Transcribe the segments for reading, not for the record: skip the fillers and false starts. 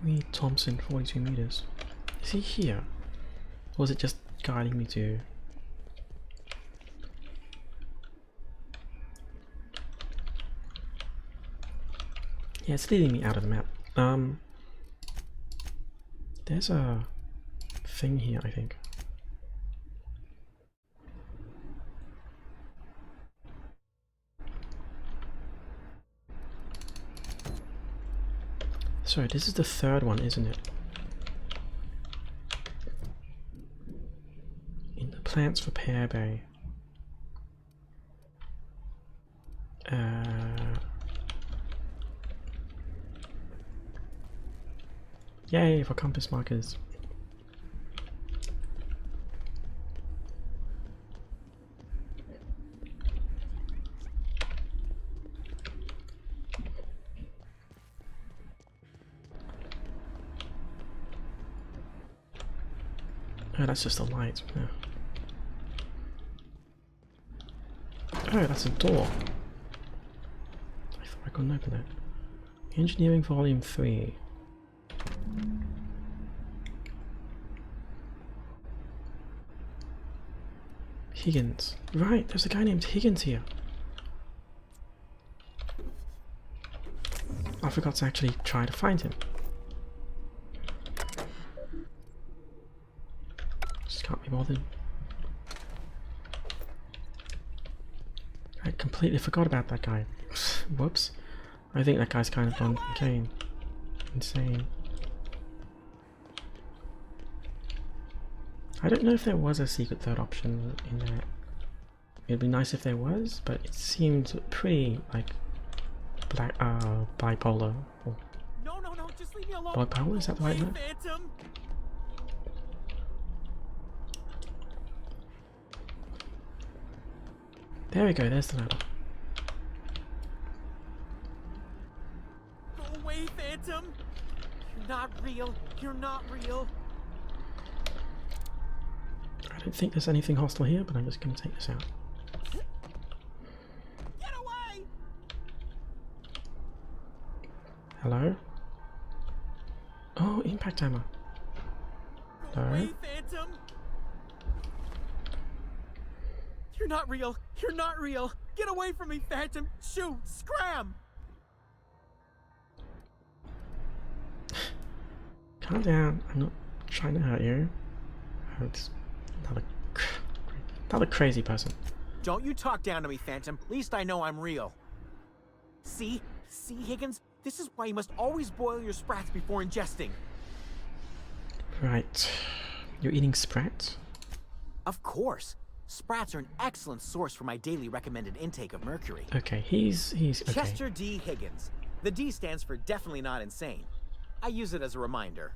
Reed Thompson, 42 meters. Is he here? Or is it just guiding me to... Yeah, it's leading me out of the map. There's a thing here, I think. Sorry, this is the third one, isn't it? In the plants repair bay. Yay for compass markers. Oh, that's just a light. Yeah. Oh, that's a door. I thought I couldn't open it. Engineering Volume 3. Higgins. Right, there's a guy named Higgins here. I forgot to actually try to find him. Just can't be bothered. I completely forgot about that guy. Whoops. I think that guy's kind of gone insane. I don't know if there was a secret third option in there. It'd be nice if there was, but it seemed pretty like bipolar. Or No, just leave me alone. Bipolar, is that the right word? Phantom. There we go, there's the ladder. Go away, Phantom. You're not real. You're not real. I don't think there's anything hostile here, but I'm just going to take this out. Get away! Hello? Oh, impact hammer. Go Hello? away, Phantom. You're not real. You're not real. Get away from me, Phantom. Shoot! Scram! Calm down. I'm not trying to hurt you. It's another crazy person. Don't you talk down to me, Phantom. At least I know I'm real. See, Higgins? This is why you must always boil your sprats before ingesting. Right. You're eating sprats? Of course. Sprats are an excellent source for my daily recommended intake of mercury. Okay, he's okay. Chester D. Higgins. The D stands for definitely not insane. I use it as a reminder.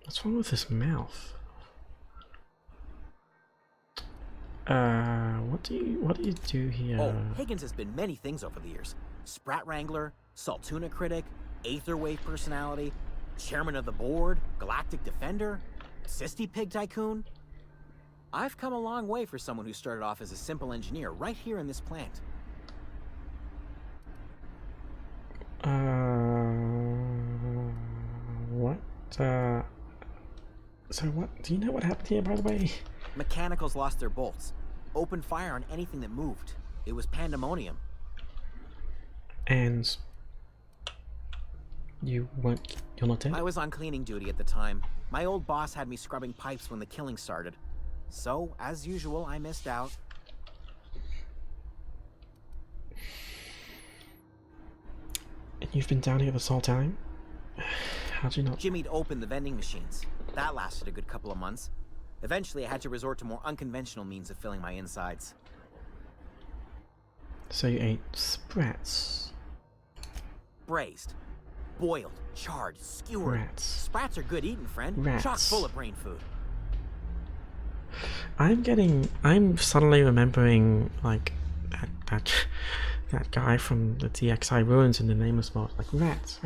What's wrong with his mouth? What do you do here? Oh, Higgins has been many things over the years. Sprat Wrangler, Saltuna Critic, Aetherwave Personality, Chairman of the Board, Galactic Defender, Sisty Pig Tycoon. I've come a long way for someone who started off as a simple engineer right here in this plant. What? So what? Do you know what happened here, by the way? Mechanicals lost their bolts. Opened fire on anything that moved. It was pandemonium. And you're not dead? I was on cleaning duty at the time. My old boss had me scrubbing pipes when the killing started. So, as usual, I missed out. And you've been down here this whole time? How'd you not? Jimmy'd opened the vending machines. That lasted a good couple of months. Eventually, I had to resort to more unconventional means of filling my insides. So you ate sprats? Braised, boiled, charred, skewered. Rats. Sprats are good eating, friend. Rats. Chock full of brain food. I'm suddenly remembering, like, that guy from the TXI Ruins in the Nameless mod. Like, rats.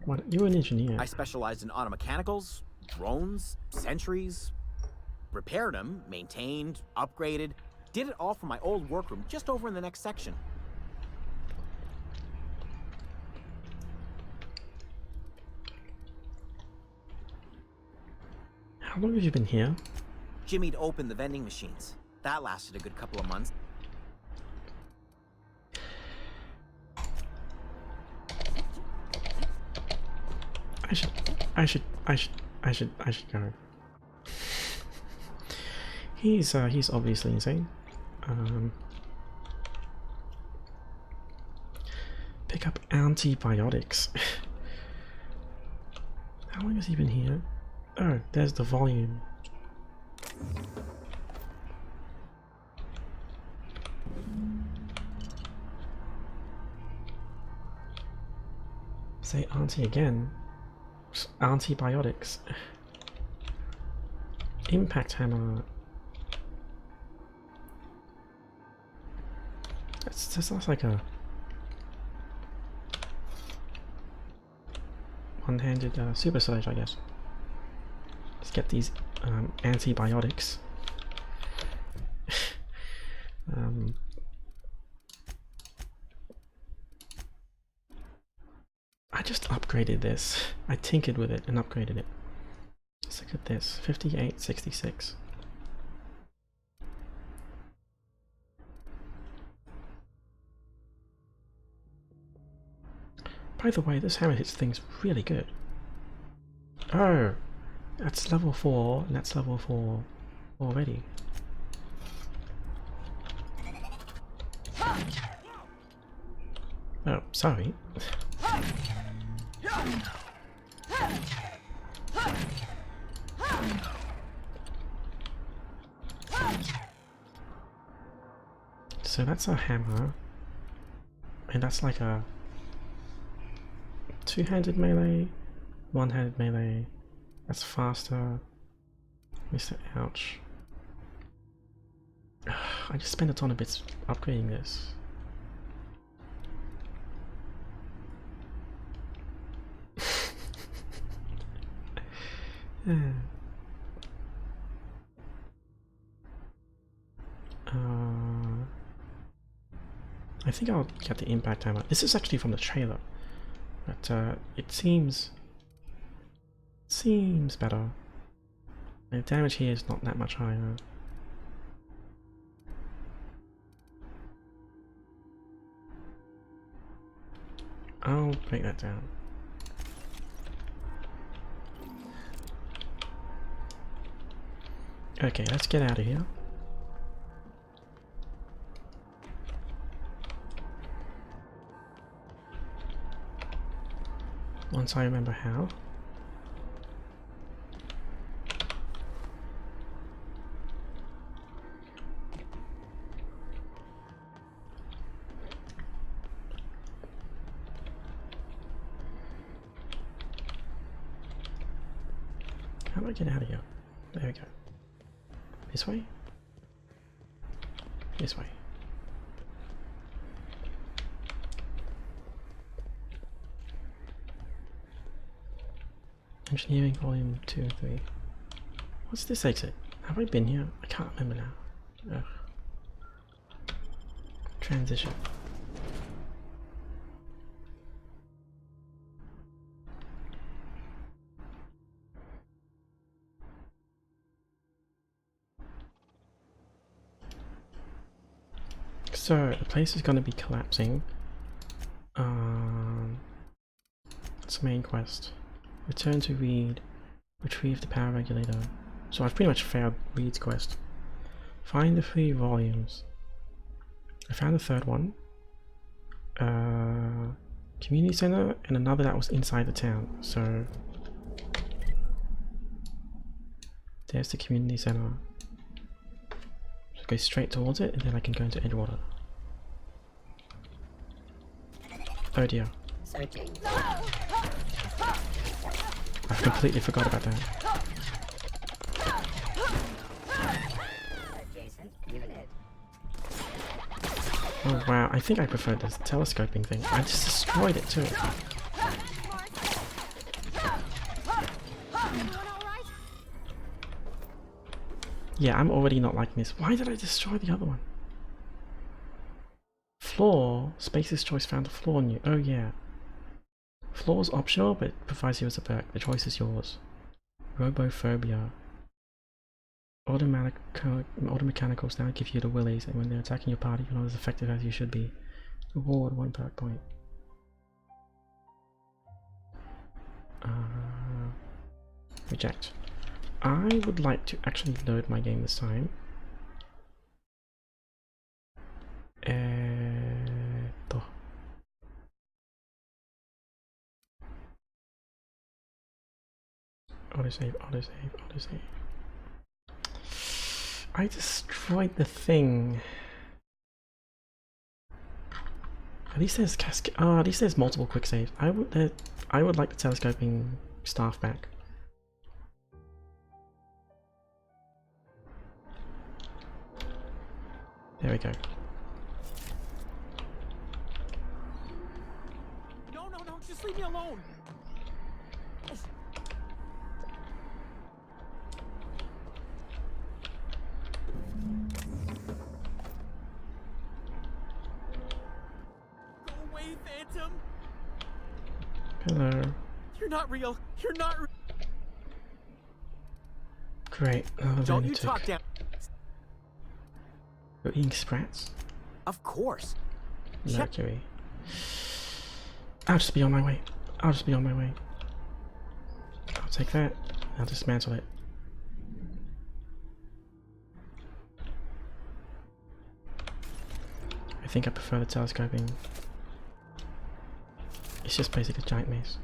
What? You're an engineer. I specialized in automechanicals, drones, sentries. Repaired them, maintained, upgraded. Did it all from my old workroom just over in the next section. How long have you been here? Jimmy'd opened the vending machines. That lasted a good couple of months. I should go. He's obviously insane. Pick up antibiotics. How long has he been here? Oh, there's the volume. Say auntie again. Antibiotics. Impact hammer. That sounds like a one-handed super surge, I guess. Let's get these antibiotics. I just upgraded this. I tinkered with it and upgraded it. Let's look at this. 5866. By the way, this hammer hits things really good. Oh, that's level 4, and that's level 4 already. Oh, sorry. So that's a hammer, and that's like a two-handed melee, one-handed melee. That's faster. Mr. Ouch. I just spent a ton of bits upgrading this. Yeah. I think I'll get the impact hammer. This is actually from the trailer, but it seems better. The damage here is not that much higher. I'll break that down. Okay, let's get out of here. Once I remember how. How do I get out of here? There we go. This way? This way. Engineering volume 2 and 3. What's this exit? Have I been here? I can't remember now. Ugh. Transition. So the place is going to be collapsing. It's main quest. Return to Reed. Retrieve the power regulator. So I've pretty much failed Reed's quest. Find the 3 volumes. I found the 3rd one. Community center and another that was inside the town. So there's the community center. Just go straight towards it and then I can go into Edgewater. Oh dear. Searching. I completely forgot about that. Adjacent unit. Oh wow, I think I preferred this telescoping thing. I just destroyed it too. Yeah, I'm already not liking this. Why did I destroy the other one? Floor. Space's choice found a flaw in you. Oh yeah. Floor is optional, but provides you as a perk. The choice is yours. Robophobia. Automechanicals now give you the willies, and when they're attacking your party, you're not as effective as you should be. Reward 1 perk point. Reject. I would like to actually load my game this time. Autosave, autosave, autosave. I destroyed the thing. At least there's at least there's multiple quick saves. I would like the telescoping staff back. There we go. No, no, no, just leave me alone. Go away, Phantom. Hello. You're not real. You're not real. Great. Don't you talk down. You're eating sprats? Of course. Mercury. I'll just be on my way. I'll just be on my way. I'll take that. I'll dismantle it. I think I prefer the telescoping. It's just basically a giant maze.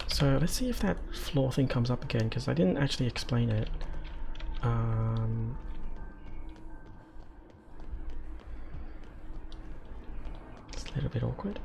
So let's see if that floor thing comes up again, because I didn't actually explain it. It's a little bit awkward.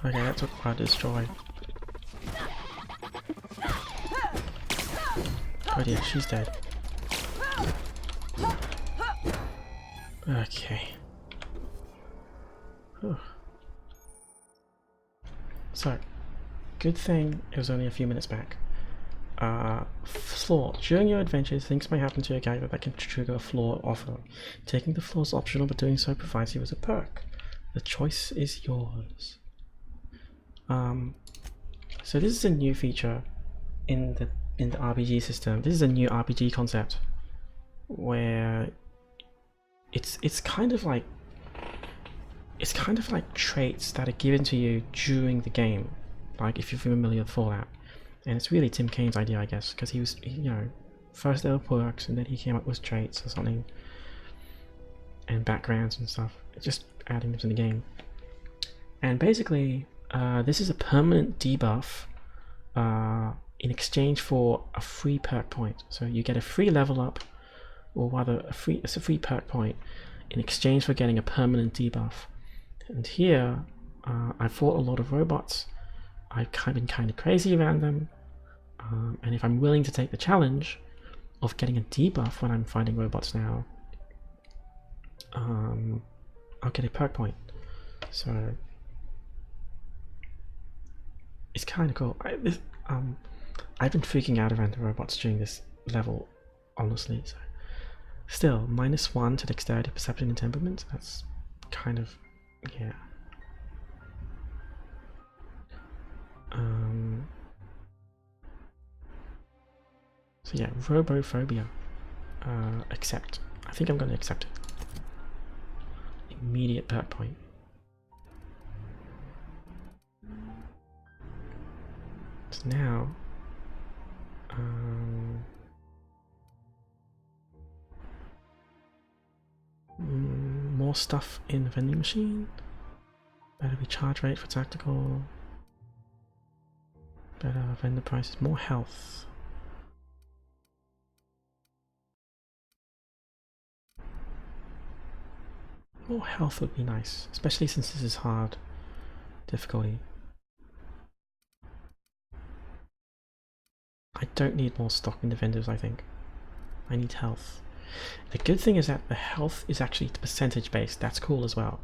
Okay, that took quite a destroy. Oh dear, she's dead. Okay. Whew. So, good thing it was only a few minutes back. Floor. During your adventures, things may happen to your character that can trigger a floor offer. Taking the floor is optional, but doing so provides you with a perk. The choice is yours. So this is a new feature in the RPG system. This is a new RPG concept where it's kind of like traits that are given to you during the game, like if you're familiar with Fallout. And it's really Tim Kane's idea, I guess, because he was, you know, first there were perks and then he came up with traits or something, and backgrounds and stuff, just adding them to the game. And basically, this is a permanent debuff in exchange for a free perk point. So you get a free level up, or rather, it's a free perk point in exchange for getting a permanent debuff. And here, I fought a lot of robots. I've been kind of crazy around them, and if I'm willing to take the challenge of getting a debuff when I'm fighting robots now, I'll get a perk point. So it's kind of cool. I've been freaking out around the robots during this level, honestly. So still, -1 to dexterity, perception, and temperament. That's kind of, yeah. So yeah, robophobia. Accept. I think I'm going to accept it. Immediate perk point. So now, more stuff in the vending machine. Better be charge rate for tactical. Better vendor prices, more health. More health would be nice, especially since this is hard difficulty. I don't need more stock in defenders, I think. I need health. The good thing is that the health is actually percentage based. That's cool as well.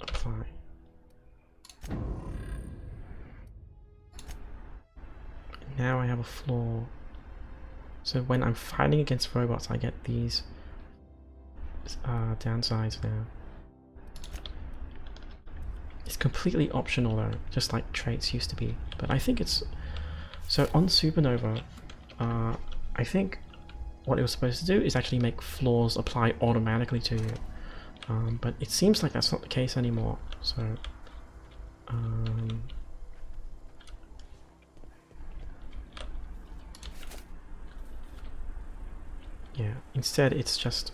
Apply. Now I have a flaw. So when I'm fighting against robots, I get these downsides now. It's completely optional though, just like traits used to be. But I think it's... So on Supernova, I think what it was supposed to do is actually make flaws apply automatically to you. But it seems like that's not the case anymore. So... yeah, instead it's just...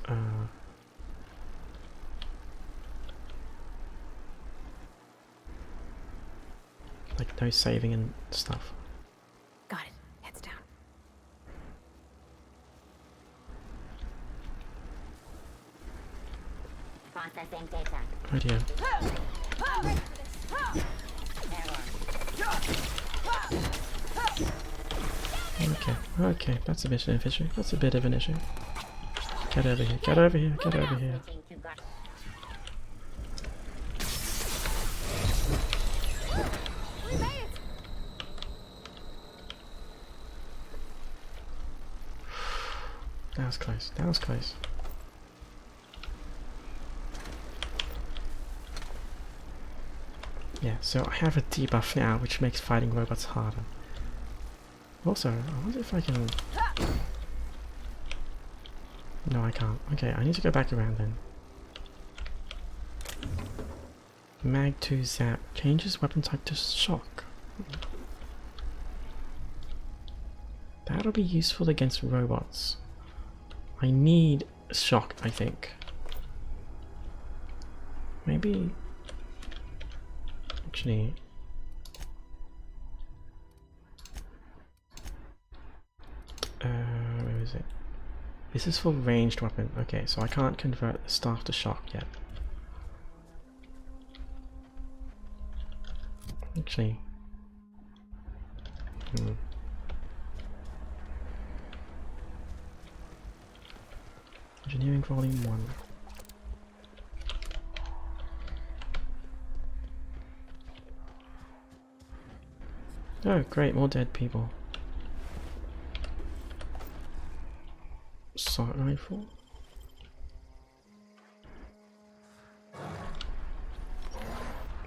like no saving and stuff. Got it. Heads down. Processing data. Oh dear. Okay, okay, that's a bit of an issue. That's a bit of an issue. Get over here, get over here, get over here. That was close, that was close. Yeah, so I have a debuff now, which makes fighting robots harder. Also, I wonder if I can... No, I can't. Okay, I need to go back around then. Mag 2 Zap changes weapon type to shock. That'll be useful against robots. I need shock, I think. Maybe... Actually... where is it? This is for ranged weapon. Okay, so I can't convert the staff to shock yet. Actually... Engineering Volume 1. Oh, great, more dead people. Assault rifle.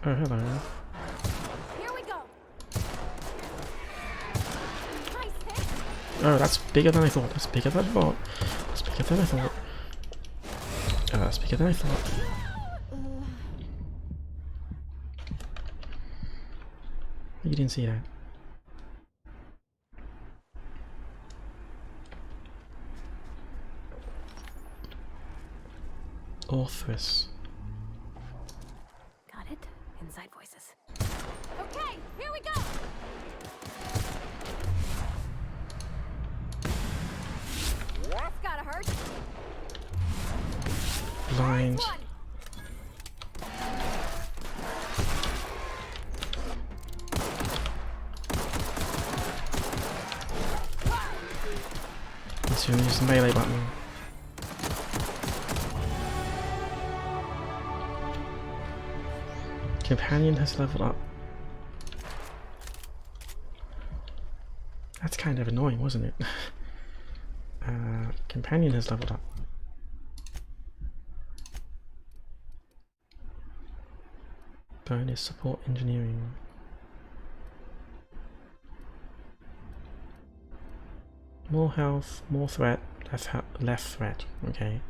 Oh, hello. Here we go. Oh, that's bigger than I thought. That's bigger than I thought. That's bigger than I thought. Oh, that's bigger than I thought. You didn't see that. Orthus. Got it. Inside voices. Okay, here we go. That's gotta hurt. Blind. Let's use the melee button. Companion has leveled up. That's kind of annoying, wasn't it? Companion has leveled up. Bonus support engineering. More health, more threat, less threat. Okay.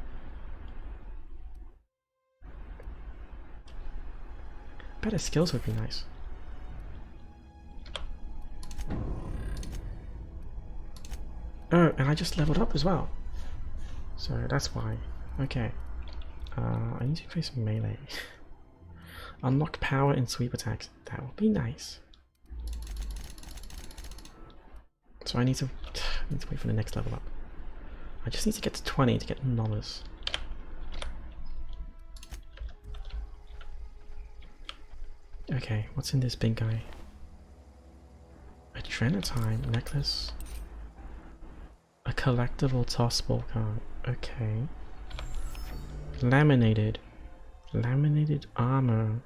Better skills would be nice. Oh, and I just leveled up as well. So that's why. Okay. I need to play some melee. Unlock power in sweep attacks. That would be nice. So I need to wait for the next level up. I just need to get to 20 to get Novice. Okay, what's in this big guy? A Trenatime necklace. A collectible toss ball card. Okay. Laminated. Laminated armor.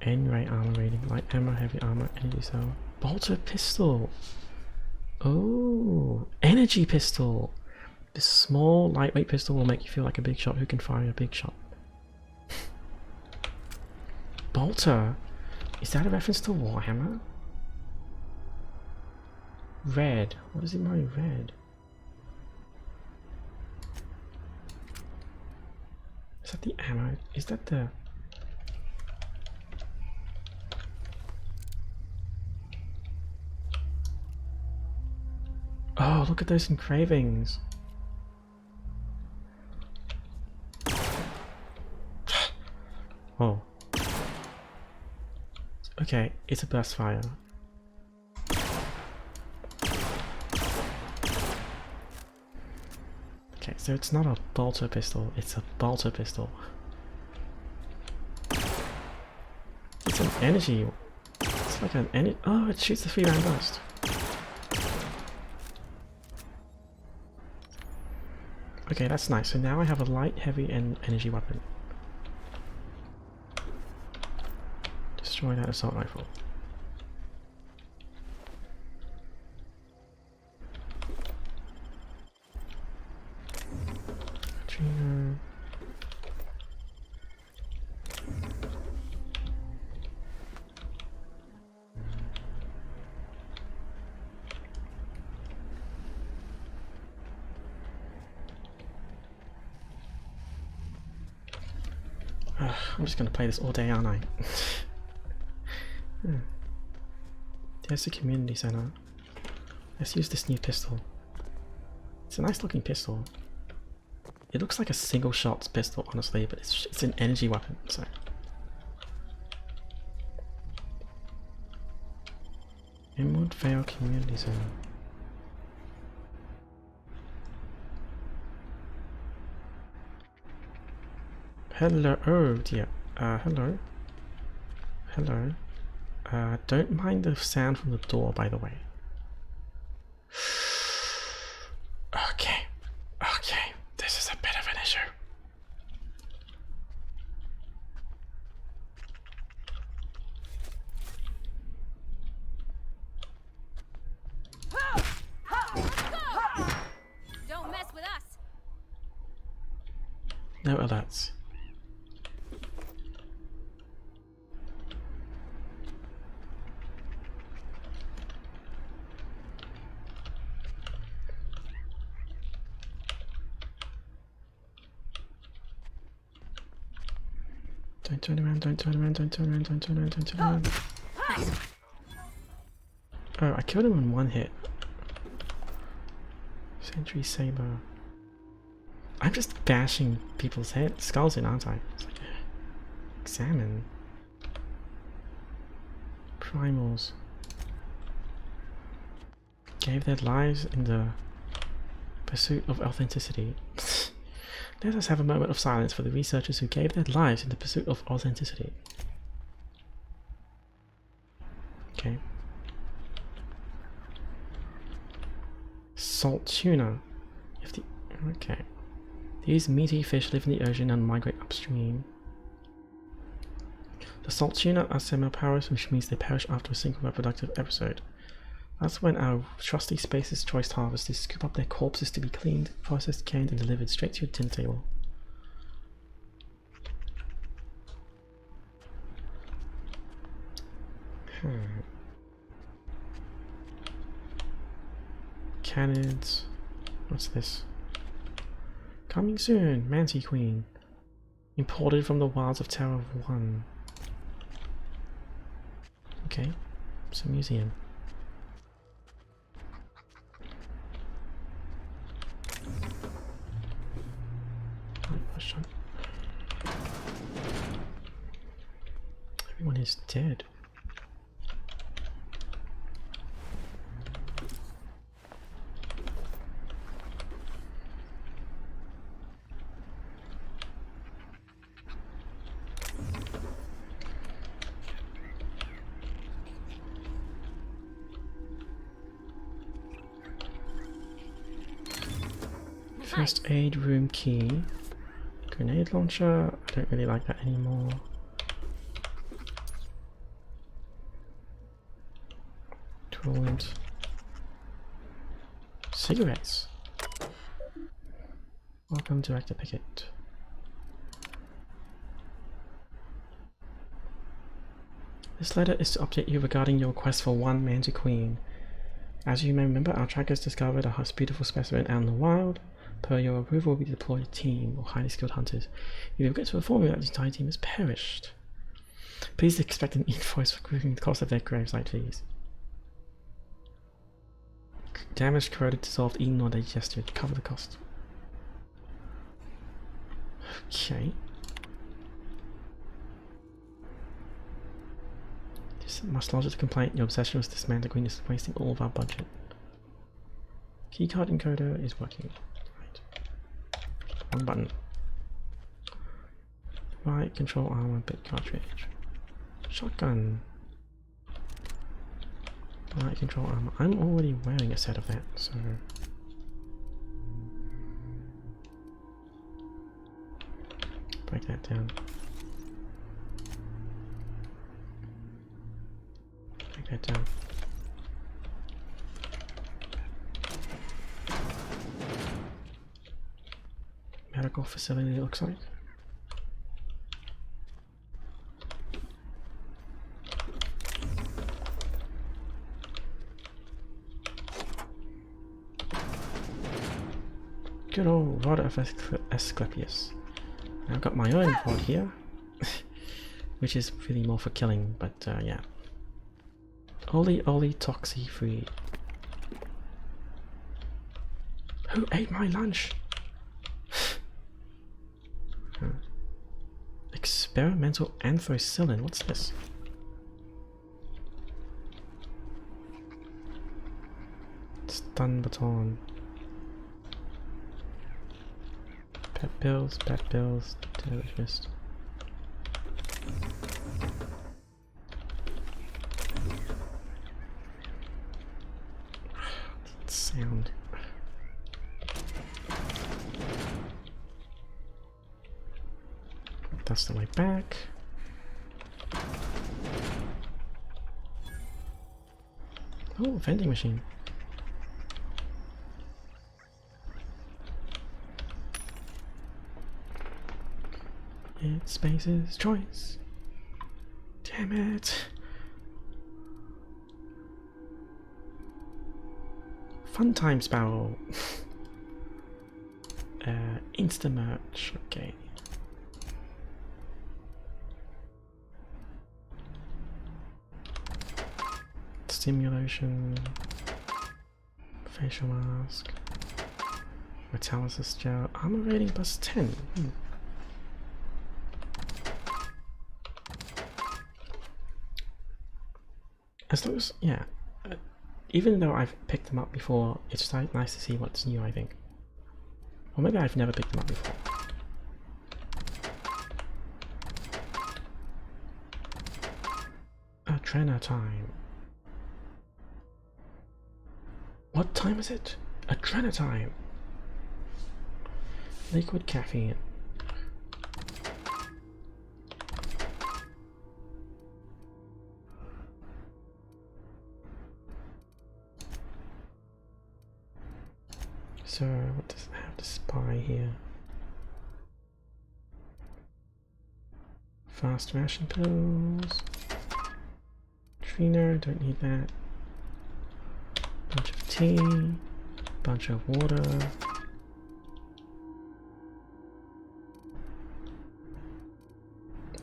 N-ray armor rating. Light armor, heavy armor, energy cell. Bolter pistol. Oh, energy pistol. This small, lightweight pistol will make you feel like a big shot who can fire a big shot. Bolter. Is that a reference to Warhammer? Red. What does it mean by red? Is that the ammo? Is that the... Oh, look at those engravings. Oh. Okay, it's a burst fire. Okay, so it's not a bolter pistol, it's a bolter pistol. It's an energy. It's like an energy. Oh, it shoots the 3-round burst. Okay, that's nice. So now I have a light, heavy, and energy weapon. Destroy that assault rifle. Katrina. I'm just going to play this all day, aren't I? There's the community center. Let's use this new pistol. It's a nice looking pistol. It looks like a single shot pistol, honestly, but it's an energy weapon, so. Emerald Vale Community Center. Hello, oh dear. Hello. Hello. Don't mind the sound from the door, by the way. Okay. Okay. This is a bit of an issue. Don't mess with us. No alerts. Don't turn around, don't turn around, don't turn around, don't turn around, don't turn around. Oh, I killed him in one hit. Sentry Saber. I'm just bashing people's skulls in, aren't I? It's like, examine. Primals. Gave their lives in the pursuit of authenticity. Let us have a moment of silence for the researchers who gave their lives in the pursuit of authenticity. Okay. Salt tuna. Okay. These meaty fish live in the ocean and migrate upstream. The salt tuna are semi-powerless, which means they perish after a single reproductive episode. That's when our trusty Space's Choice harvesters scoop up their corpses to be cleaned, processed, canned, and delivered straight to your tin table. Canids. What's this? Coming soon, Mancy Queen. Imported from the wilds of Tower of One. Okay, it's a museum. is dead. First aid room key. Grenade launcher. I don't really like that anymore. Coolant. Cigarettes. Welcome, Director Pickett. This letter is to update you regarding your request for one Manta Queen. As you may remember, our trackers discovered a beautiful specimen out in the wild. Per your approval, we deployed a team of highly skilled hunters. We regret to inform you that the entire team has perished. Please expect an invoice for covering the cost of their gravesite fees. Damaged, corroded, dissolved, eaten or digested. Cover the cost. Okay. Just must lodge a complaint. Your obsession with this Manta Queen is wasting all of our budget. Keycard encoder is working. Wrong button. Right, control armor, bit cartridge. Shotgun. Right, control armor. I'm already wearing a set of that, so... break that down. Break that down. Medical facility, it looks like. Good old rod of Asclepius. I've got my own rod here, which is really more for killing, but yeah. Oli Toxie free. Who ate my lunch? Experimental anthracillin. What's this? Stun baton. Pet pills. Delicious. That sound. That's the way back. Oh, vending machine. It's Space's choice. Damn it. Fun times barrel. Insta merch. Okay. Stimulation, facial mask, metallicist gel, armor rating plus 10. As long as, yeah, even though I've picked them up before, it's nice to see what's new, I think. Or maybe I've never picked them up before. Adrena time. What time is it? Adrena time. Liquid caffeine. So, what does it have to spy here? Fast ration pills. Trainer, don't need that. Bunch of tea, bunch of water.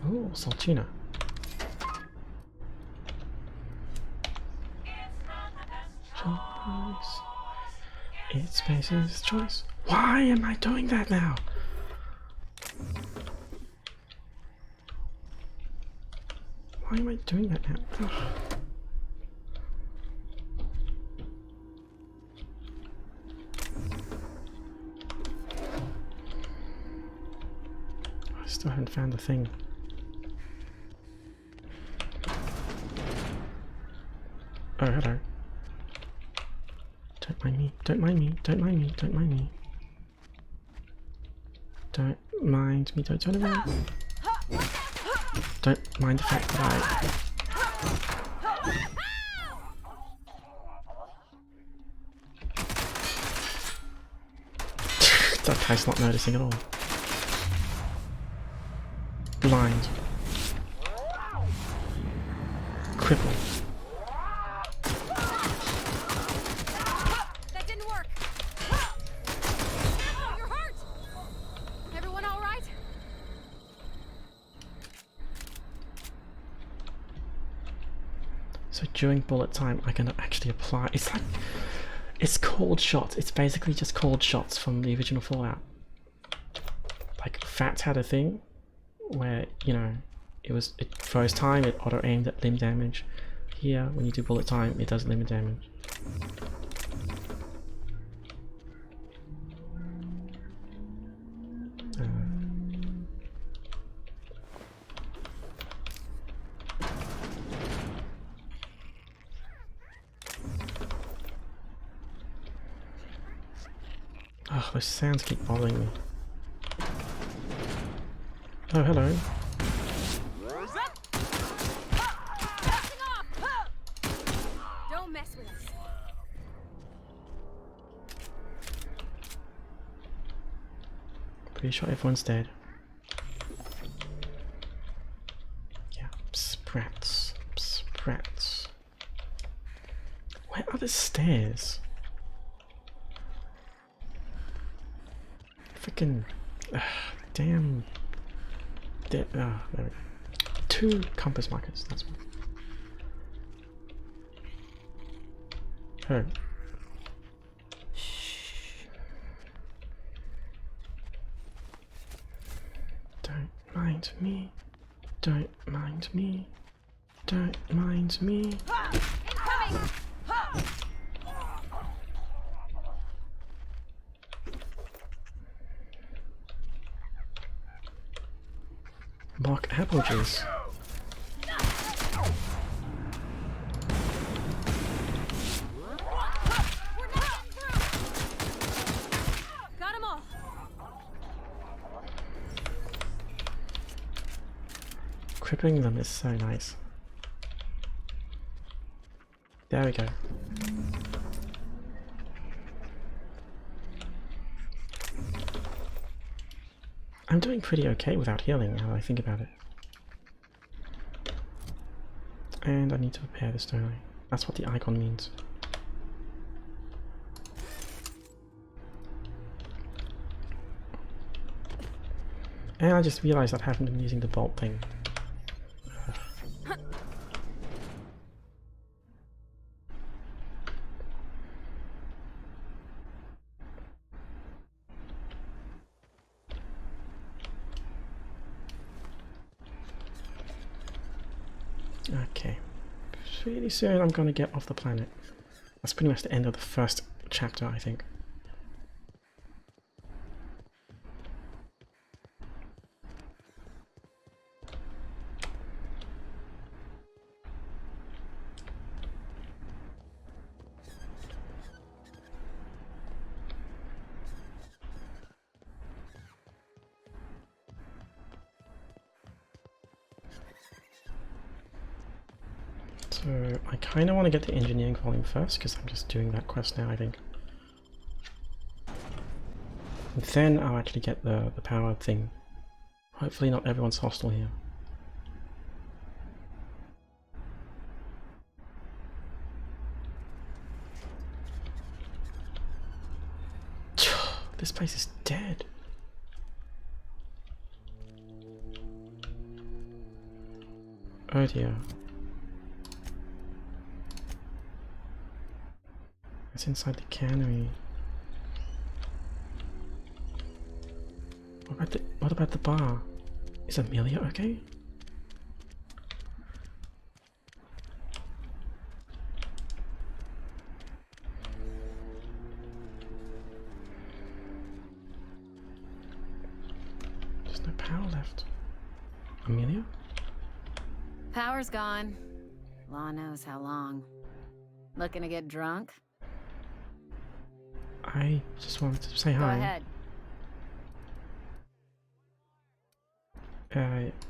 Oh, saltina. Choice. It's Space's choice. Why am I doing that now? Why am I doing that now? Ugh. I still haven't found the thing. Oh, hello. Don't mind me, don't mind me, don't mind me, don't mind me. Don't mind me, don't turn around. Don't mind the fact that that guy's not noticing at all. Blind. Crippled. That didn't work. You're hurt. Everyone all right? So during bullet time, I can actually apply. It's like it's cold shots. It's basically just cold shots from the original Fallout. Like Fats had a thing where, you know, it froze time, it auto aimed at limb damage. Here, when you do bullet time, it does limb damage. Oh, those sounds keep bothering me. Oh, hello. Don't mess with us. Pretty sure everyone's dead. Yeah, sprats. Sprats. Where are the stairs? Freaking damn. There we go. 2 compass markers, that's one. Oh. Don't mind me. Don't mind me. Don't mind me. Incoming! Mock apple juice. Got 'em all. Crippling them is so nice. There we go. I'm doing pretty okay without healing now that I think about it. And I need to repair this, don't I? That's what the icon means. And I just realized I haven't been using the bolt thing. Okay. Pretty soon I'm gonna get off the planet. That's pretty much the end of the first chapter, I think. So I kind of want to get the engineering volume first because I'm just doing that quest now, I think. And then I'll actually get the power thing. Hopefully not everyone's hostile here. This place is dead. Oh dear. It's inside the cannery. What about the bar? Is Amelia okay? left. Amelia? Power's gone. Law knows how long. Looking to get drunk? I just wanted to say Go hi. ahead.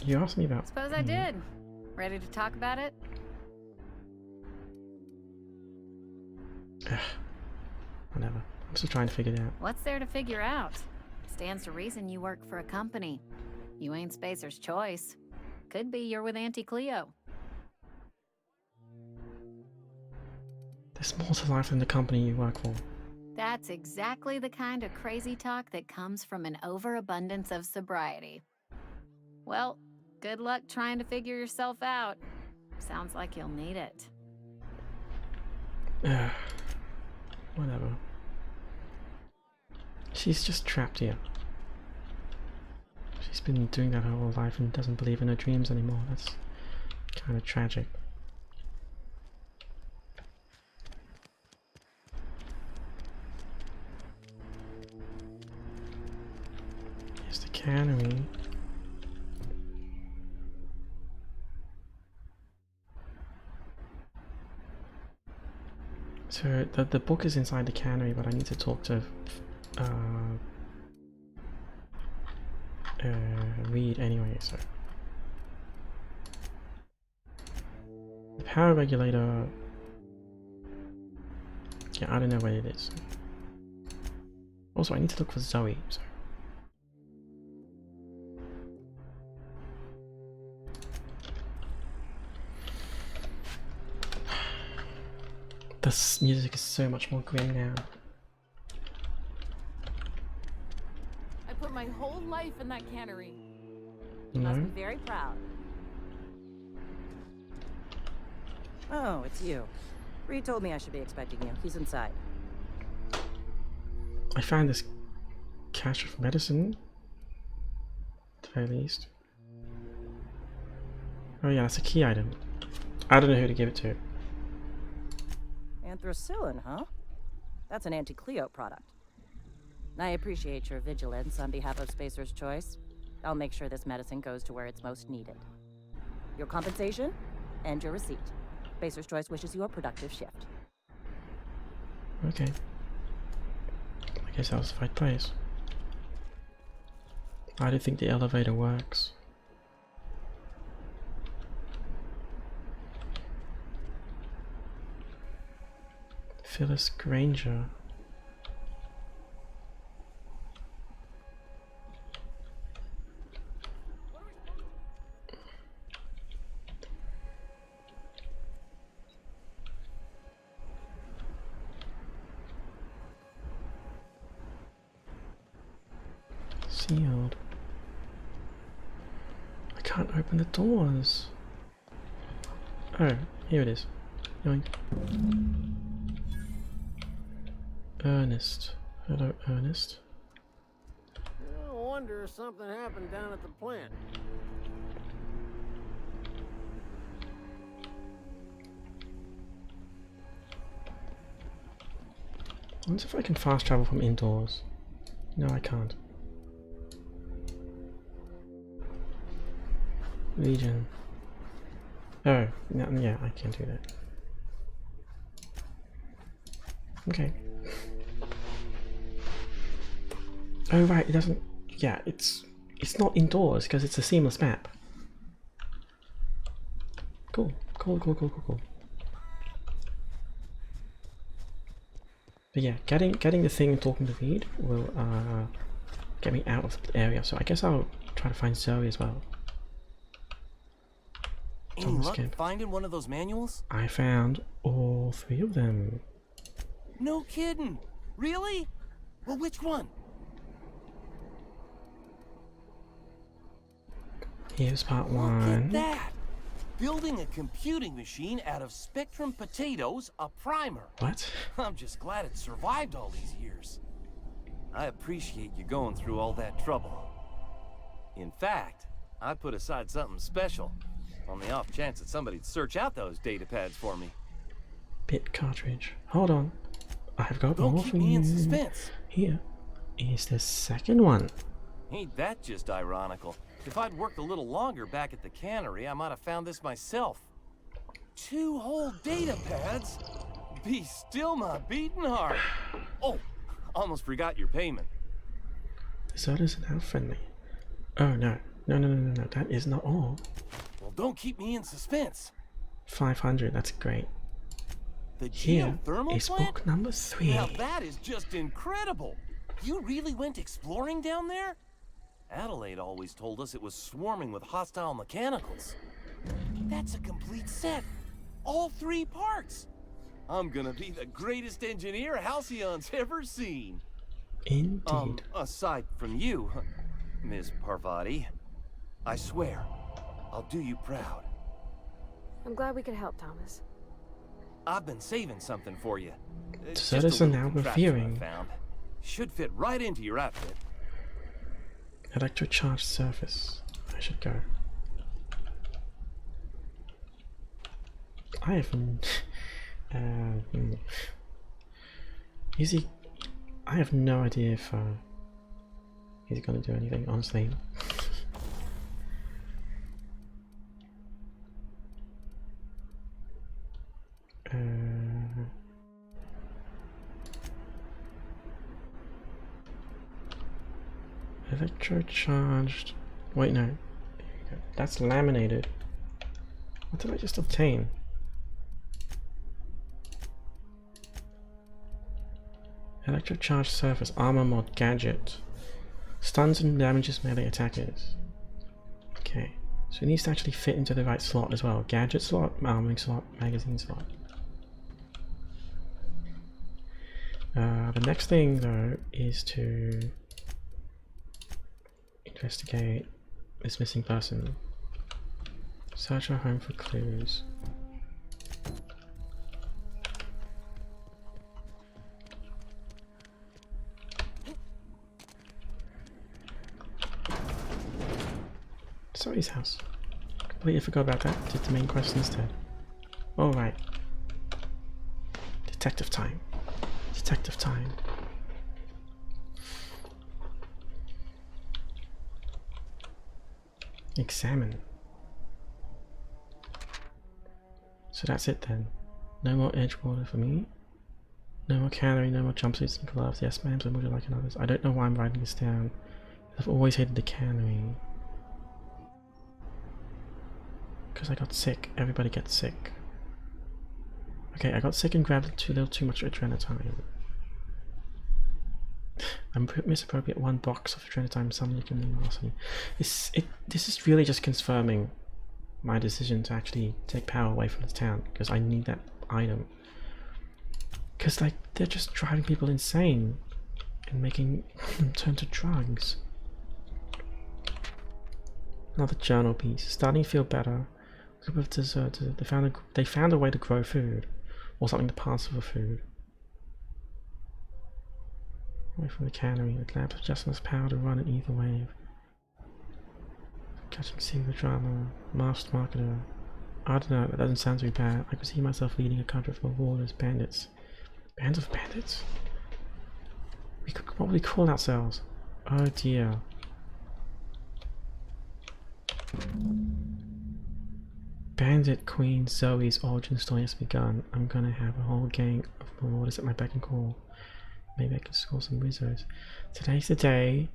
You asked me about... Suppose I did. Ready to talk about it? Whatever. I'm still trying to figure it out. What's there to figure out? Stands to reason you work for a company. You ain't Spacer's choice. Could be you're with Auntie Cleo. There's more to life than the company you work for. That's exactly the kind of crazy talk that comes from an overabundance of sobriety. Well, good luck trying to figure yourself out. Sounds like you'll need it. Whatever. She's just trapped here. She's been doing that her whole life and doesn't believe in her dreams anymore. That's kind of tragic. Here's the cannery. So the book is inside the cannery, but I need to talk to Reed anyway. So the power regulator. Yeah, I don't know where it is. Also, I need to look for Zoe. So. This music is so much more grim now. I put my whole life in that cannery. You must No? be very proud. Oh, it's you. Reed told me I should be expecting you. He's inside. I found this cache of medicine, at the very least. Oh yeah, that's a key item. I don't know who to give it to. Anthracillin, huh? That's an Auntie Cleo product. I appreciate your vigilance on behalf of Spacer's Choice. I'll make sure this medicine goes to where it's most needed. Your compensation and your receipt. Spacer's Choice wishes you a productive shift. Okay. I guess that was the right place. I don't think the elevator works. Phyllis Granger. Sealed. I can't open the doors. Oh, here it is. Yoink. Ernest. Hello, Ernest. I wonder if something happened down at the plant. I wonder if I can fast travel from indoors. No, I can't. Legion. Oh, no, yeah, I can do that. Okay. Oh right, it doesn't. Yeah, it's not indoors because it's a seamless map. Cool, cool. But yeah, getting the thing and talking to Reed will get me out of the area. So I guess I'll try to find Zoe as well. Any luck finding one of those manuals? I found all 3 of them. No kidding. Really? Well, which one? Here's part Look 1. at that. Building a computing machine out of Spectrum potatoes, a primer. What? I'm just glad it survived all these years. I appreciate you going through all that trouble. In fact, I put aside something special on the off chance that somebody'd search out those data pads for me. Bit cartridge. Hold on. I've got Don't more keep for me you. in suspense. Here is the second one. Ain't that just ironical? If I'd worked a little longer back at the cannery, I might have found this myself. 2 whole data pads? Be still my beating heart. Oh, almost forgot your payment. Deserters are now friendly. Oh no. No, that is not all. Well, don't keep me in suspense. 500, that's great. The Here geothermal is plant? book number 3. Now that is just incredible. You really went exploring down there? Adelaide always told us it was swarming with hostile mechanicals. That's a complete set. All 3 parts. I'm gonna be the greatest engineer Halcyon's ever seen. Indeed. Aside from you, Ms. Parvati. I swear, I'll do you proud. I'm glad we could help, Thomas. I've been saving something for you. Deserters are now reviewing. Found. Should fit right into your outfit. Electrocharged surface. I should go. I haven't. Easy. I have no idea if he's gonna do anything, honestly. Electrocharged. Wait, no. There you go. That's laminated. What did I just obtain? Electrocharged surface, armor mod, gadget. Stuns and damages melee attackers. Okay, so it needs to actually fit into the right slot as well. Gadget slot, armoring slot, magazine slot. The next thing though is to investigate this missing person. Search her home for clues. Zoe's house. Completely forgot about that. Did the main quest instead. Alright. Detective time. Detective time. Examine. So that's it then. No more edge water for me. No more cannery, no more jumpsuits and gloves. Yes ma'am, so would you like another? I don't know why I'm writing this down. I've always hated the cannery. Because I got sick. Everybody gets sick. Okay, I got sick and grabbed a little too much adrenatine. I misappropriate 1 box of adrenatine, suddenly can mean velocity. This is really just confirming my decision to actually take power away from this town, because I need that item. Because like they're just driving people insane and making them turn to drugs. Another journal piece. Starting to feel better. Group of deserters. They found a way to grow food, or something to pass for food. Away from the cannery. The lab has just enough power to run an ether wave. Catching secret drama. Masked marketer. I don't know. That doesn't sound too bad. I could see myself leading a country full of warlords, bandits. Bands of bandits. We could probably call ourselves. Oh dear. Bandit Queen Zoe's origin story has begun. I'm gonna have a whole gang of marauders at my beck and call. Maybe I can score some wizards. Today's the day.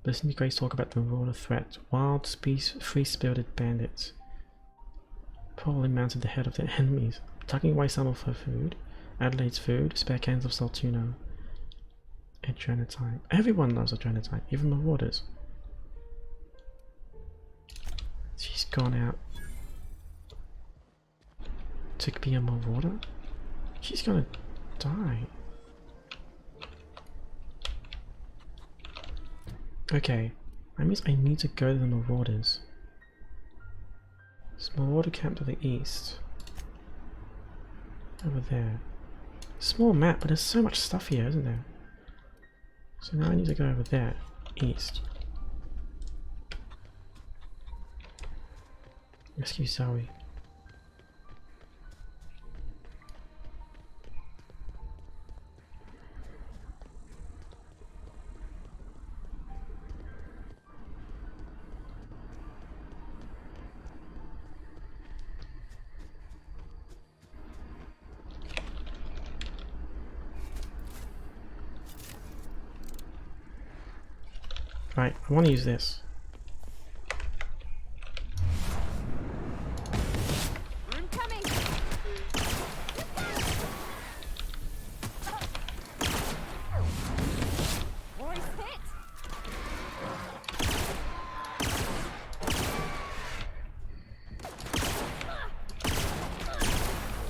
Listen to Grace talk about the marauder threat. Wild, free-spirited bandits. Probably mounted the head of their enemies. Tucking away some of her food. Adelaide's food. Spare cans of salt tuna. Adrenatine. Everyone loves adrenatine. Even marauders. She's gone out to be a marauder? She's gonna die. Okay, that means I need to go to the marauders. This marauder camp to the east. Over there. Small map, but there's so much stuff here, isn't there? So now I need to go over there, east. Rescue Zoe. Right, I want to use this. I'm coming. Roy's hit.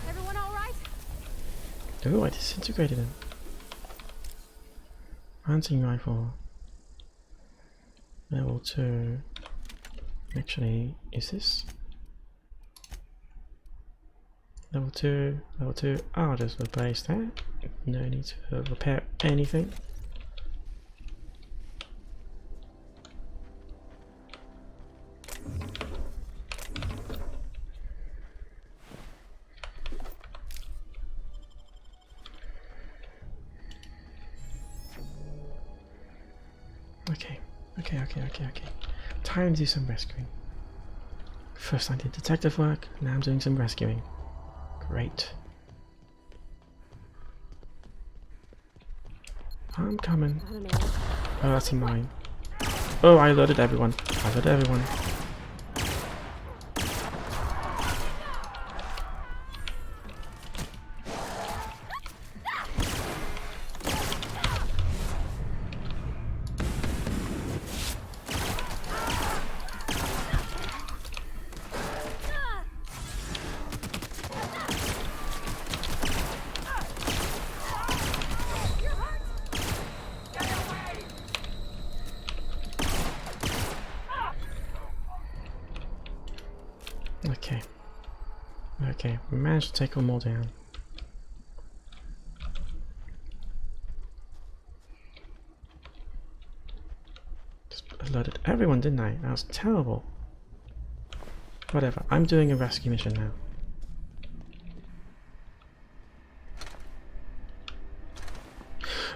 Everyone all right? Oh, I disintegrated him. Hunting rifle. Level 2. Actually, is this? Level 2, level 2. I'll just replace that. No need to repair anything. Okay. Time to do some rescuing. First I did detective work, now I'm doing some rescuing. Great. I'm coming. Oh, that's a mine. Oh, I alerted everyone. Okay, we managed to take them all down. Just alerted everyone, didn't I? That was terrible. Whatever, I'm doing a rescue mission now.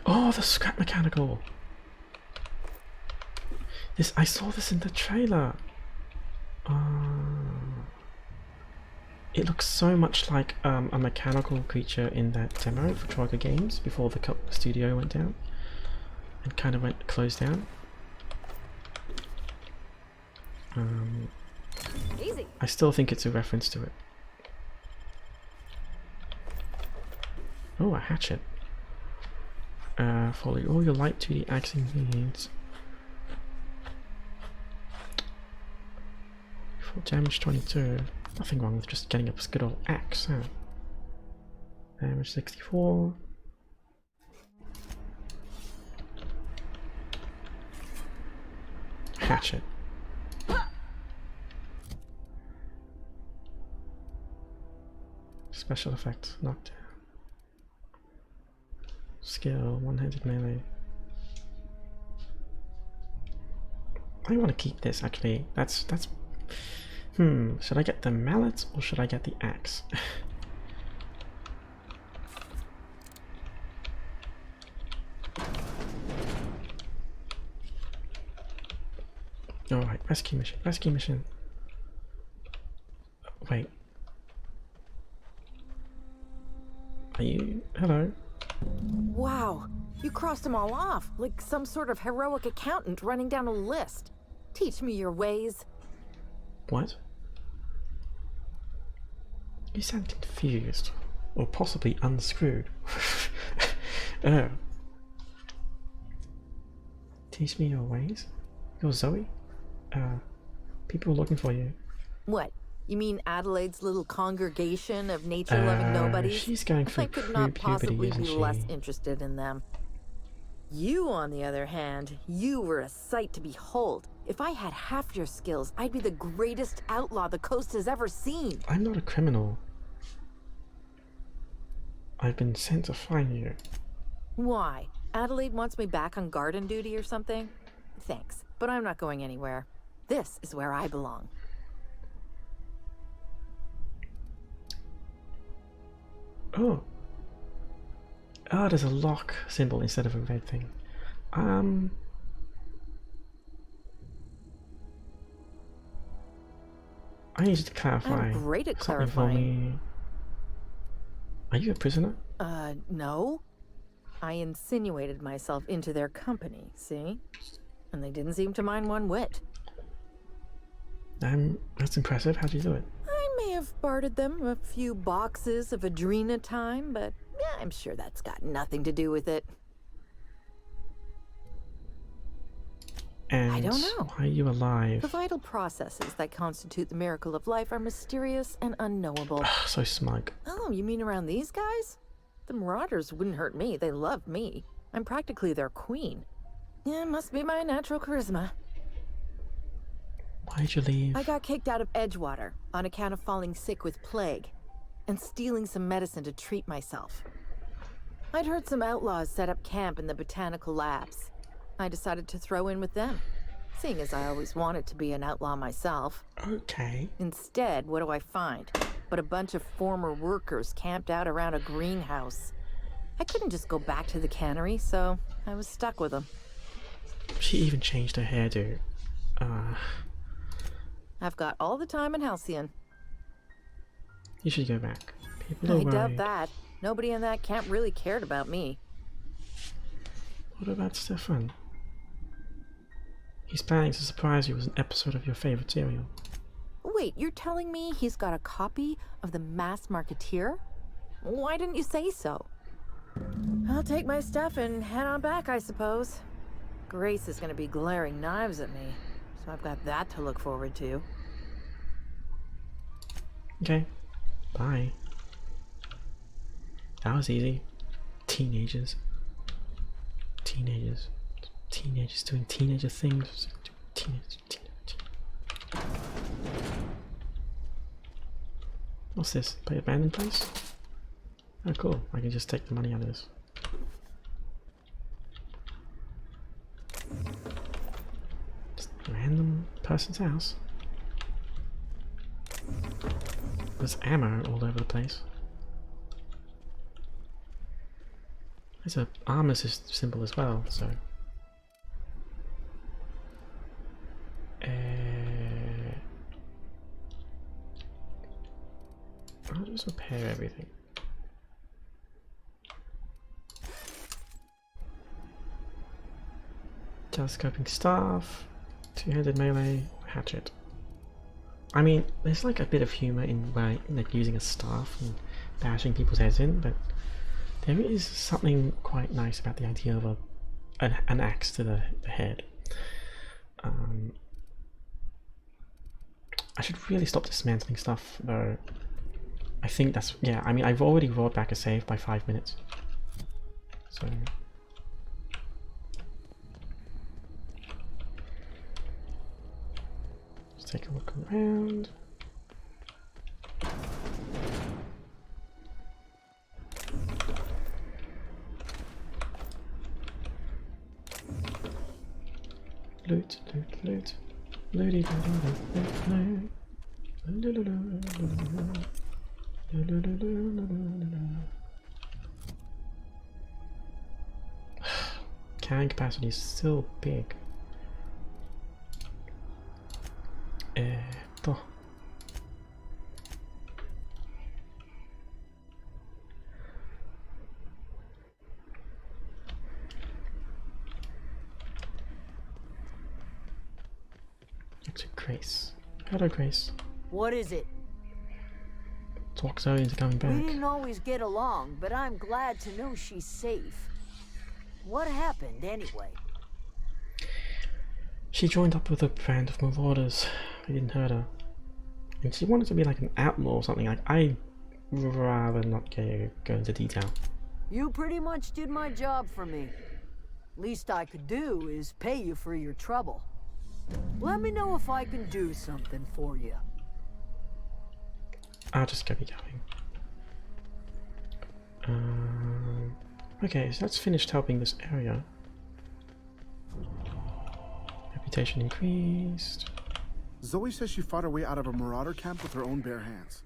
Oh, the scrap mechanical! I saw this in the trailer! It looks so much like a mechanical creature in that demo for Troika Games before the studio went down and kind of closed down. Easy. I still think it's a reference to it. Oh, a hatchet. Follow all your light 2D axing needs. Full damage 22. Nothing wrong with just getting a good old axe, huh? Damage 64. Hatchet. Special effect, knockdown. Skill, one-handed melee. I want to keep this actually. That's should I get the mallet or should I get the axe? Alright, rescue mission. Wait. Are you? Hello? Wow, you crossed them all off, like some sort of heroic accountant running down a list. Teach me your ways. What? You sound confused. Or possibly unscrewed. Oh. Teach me your ways? You're Zoe? People are looking for you. What? You mean Adelaide's little congregation of nature-loving nobodies? She's going through I could not possibly isn't be she? less interested in them. You, on the other hand, you were a sight to behold. If I had half your skills, I'd be the greatest outlaw the coast has ever seen. I'm not a criminal. I've been sent to find you. Why? Adelaide wants me back on garden duty or something? Thanks, but I'm not going anywhere. This is where I belong. Oh. Oh, there's a lock symbol instead of a red thing. I need to clarify. I'm great at something for clarifying. me. Are you a prisoner? No. I insinuated myself into their company, see? and they didn't seem to mind one whit. That's impressive. How'd you do it? I may have bartered them a few boxes of Adrena time, but yeah, I'm sure that's got nothing to do with it. And I don't know. why are you alive? The vital processes that constitute the miracle of life are mysterious and unknowable. So smug. Oh, you mean around these guys? The Marauders wouldn't hurt me. They love me. I'm practically their queen. Yeah, must be my natural charisma. Why'd you leave? I got kicked out of Edgewater on account of falling sick with plague and stealing some medicine to treat myself. I'd heard some outlaws set up camp in the botanical labs. I decided to throw in with them, seeing as I always wanted to be an outlaw myself. Okay. Instead, what do I find? But a bunch of former workers camped out around a greenhouse. I couldn't just go back to the cannery, so I was stuck with them. She even changed her hairdo. I've got all the time in Halcyon. You should go back. People are I doubt worried. that. Nobody in that camp really cared about me. What about Stefan? He's planning to surprise you with an episode of your favorite serial. Wait, you're telling me he's got a copy of The Masked Marketeer? Why didn't you say so? I'll take my stuff and head on back, I suppose. Grace is gonna be glaring knives at me, so I've got that to look forward to. Okay. Bye. That was easy. Teenagers. Teenagers doing teenager things. Teenagers. What's this? Play abandoned place? Oh cool, I can just take the money out of this. Just a random person's house. There's ammo all over the place. There's a armor symbol as well, so... I'll just repair everything. Telescoping staff, two-handed melee, hatchet. I mean, there's like a bit of humor in like using a staff and bashing people's heads in, but there is something quite nice about the idea of an axe to the head. I should really stop dismantling stuff though. I think that's, yeah, I mean I've already rolled back a save by 5 minutes. So let's take a look around. Loot, loot, loot. Looty, carrying capacity is still big. To Grace. Hello, Grace. What is it? Talk Zoe into coming back. We didn't always get along, but I'm glad to know she's safe. What happened, anyway? She joined up with a band of marauders. We didn't hurt her. And she wanted to be like an outlaw or something. Like, I'd rather not go into detail. You pretty much did my job for me. Least I could do is pay you for your trouble. Let me know if I can do something for you. I'll just go be going. Okay, so that's finished helping this area. Reputation increased. Zoe says she fought her way out of a marauder camp with her own bare hands.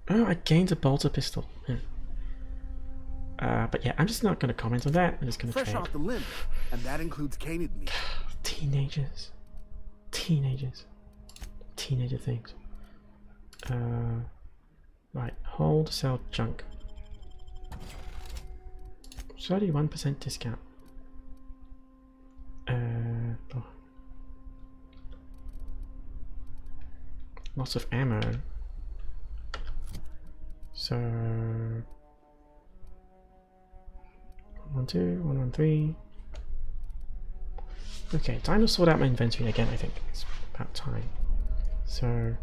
Oh, I gained a bolter pistol. Yeah. But yeah, I'm just not going to comment on that. I'm just going to Fresh off the limb, and that includes canid meat. Teenagers. Teenager things. Right, hold, sell junk. 31% discount. Oh. Lots of ammo. So 112, 113. Okay, time to sort out my inventory again, I think. It's about time. So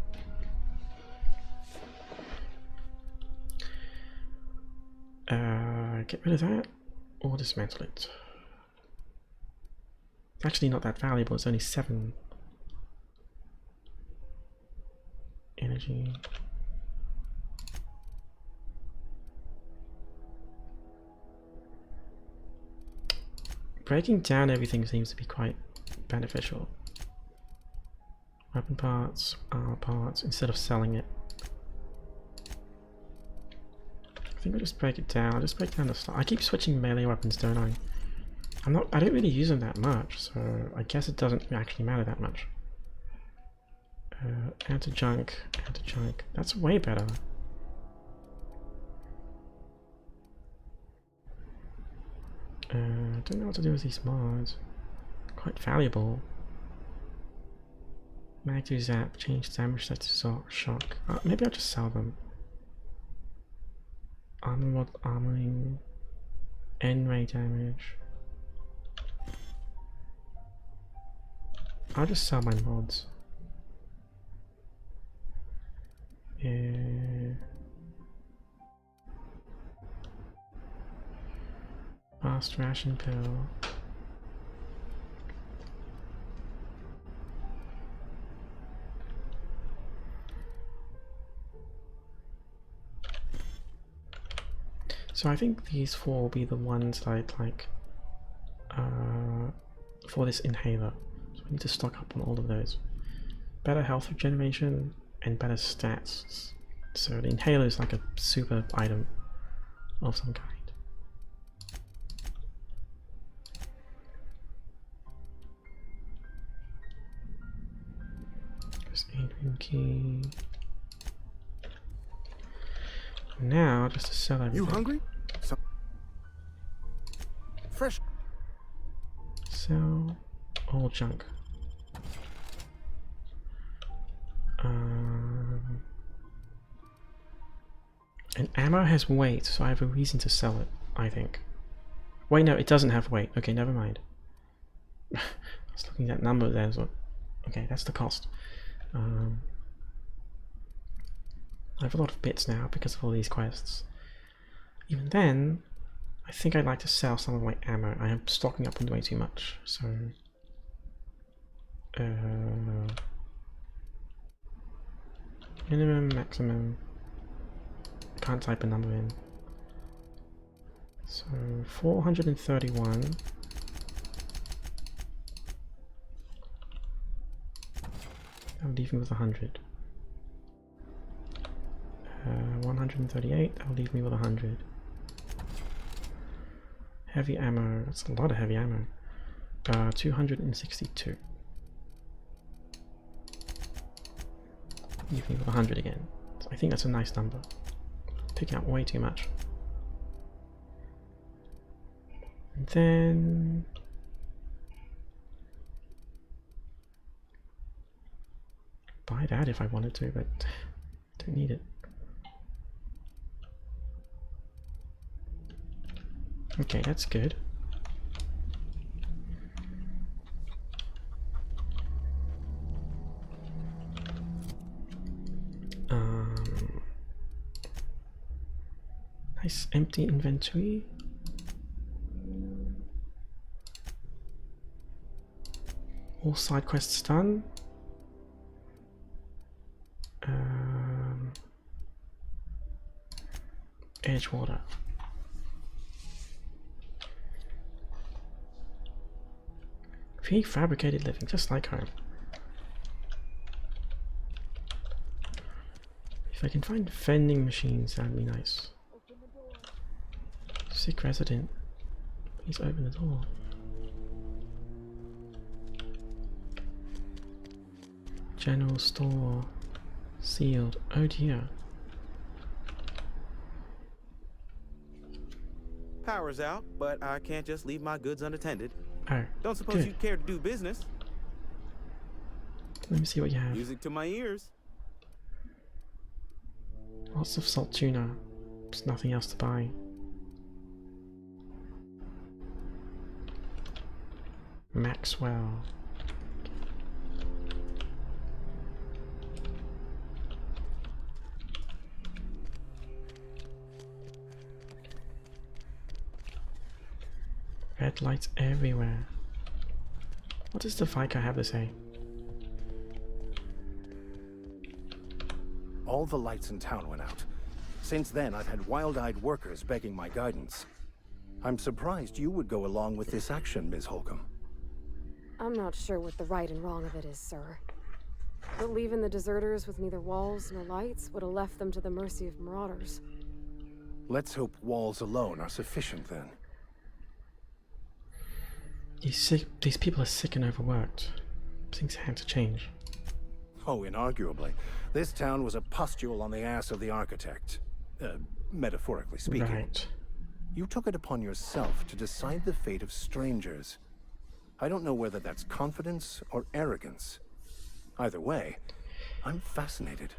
get rid of that or dismantle it. It's actually not that valuable, it's only 7 energy. Breaking down everything seems to be quite beneficial. Weapon parts, armor parts, instead of selling it. I think I'll just break it down. I'll just break down the stuff. I keep switching melee weapons, don't I? I don't really use them that much, so I guess it doesn't actually matter that much. Add to junk, add to junk. That's way better. I don't know what to do with these mods. Quite valuable. Mag to zap, change damage set to shock. Maybe I'll just sell them. Armor mod armoring. N-ray damage. I'll just sell my mods. Fast ration pill. So I think these 4 will be the ones that I'd like for this inhaler. So I need to stock up on all of those. Better health regeneration and better stats. So the inhaler is like a super item of some kind. Adrian key. Now, just to sell everything. You hungry? Fresh. Sell all junk. And ammo has weight, so I have a reason to sell it, I think. Wait, no, it doesn't have weight. Okay, never mind. I was looking at that number there. So, okay, that's the cost. I have a lot of bits now because of all these quests. Even then, I think I'd like to sell some of my ammo. I am stocking up on way too much, so... minimum, maximum... I can't type a number in. So, 431... That'll leave me with 100. 138, that'll leave me with 100. Heavy ammo, that's a lot of heavy ammo. 262. Leave me with 100 again. So I think that's a nice number. Picking out way too much. And then... buy that if I wanted to, but don't need it. Okay, that's good. Nice empty inventory. All side quests done. Edgewater. Prefabricated living, just like home. If I can find vending machines, that'd be nice. Sick resident. Please open the door. General store. Sealed. Oh dear. Power's out, but I can't just leave my goods unattended. Oh, Don't suppose good. you'd care to do business? Let me see what you have. Music to my ears. Lots of salt tuna. There's nothing else to buy. Maxwell. Red lights everywhere. What does the Vicar have to say? All the lights in town went out. Since then, I've had wild-eyed workers begging my guidance. I'm surprised you would go along with this action, Ms. Holcomb. I'm not sure what the right and wrong of it is, sir. But leaving the deserters with neither walls nor lights would have left them to the mercy of marauders. Let's hope walls alone are sufficient, then. These people are sick and overworked. Things had to change. Oh, inarguably. This town was a pustule on the ass of the architect. Metaphorically speaking. Right. You took it upon yourself to decide the fate of strangers. I don't know whether that's confidence or arrogance. Either way, I'm fascinated.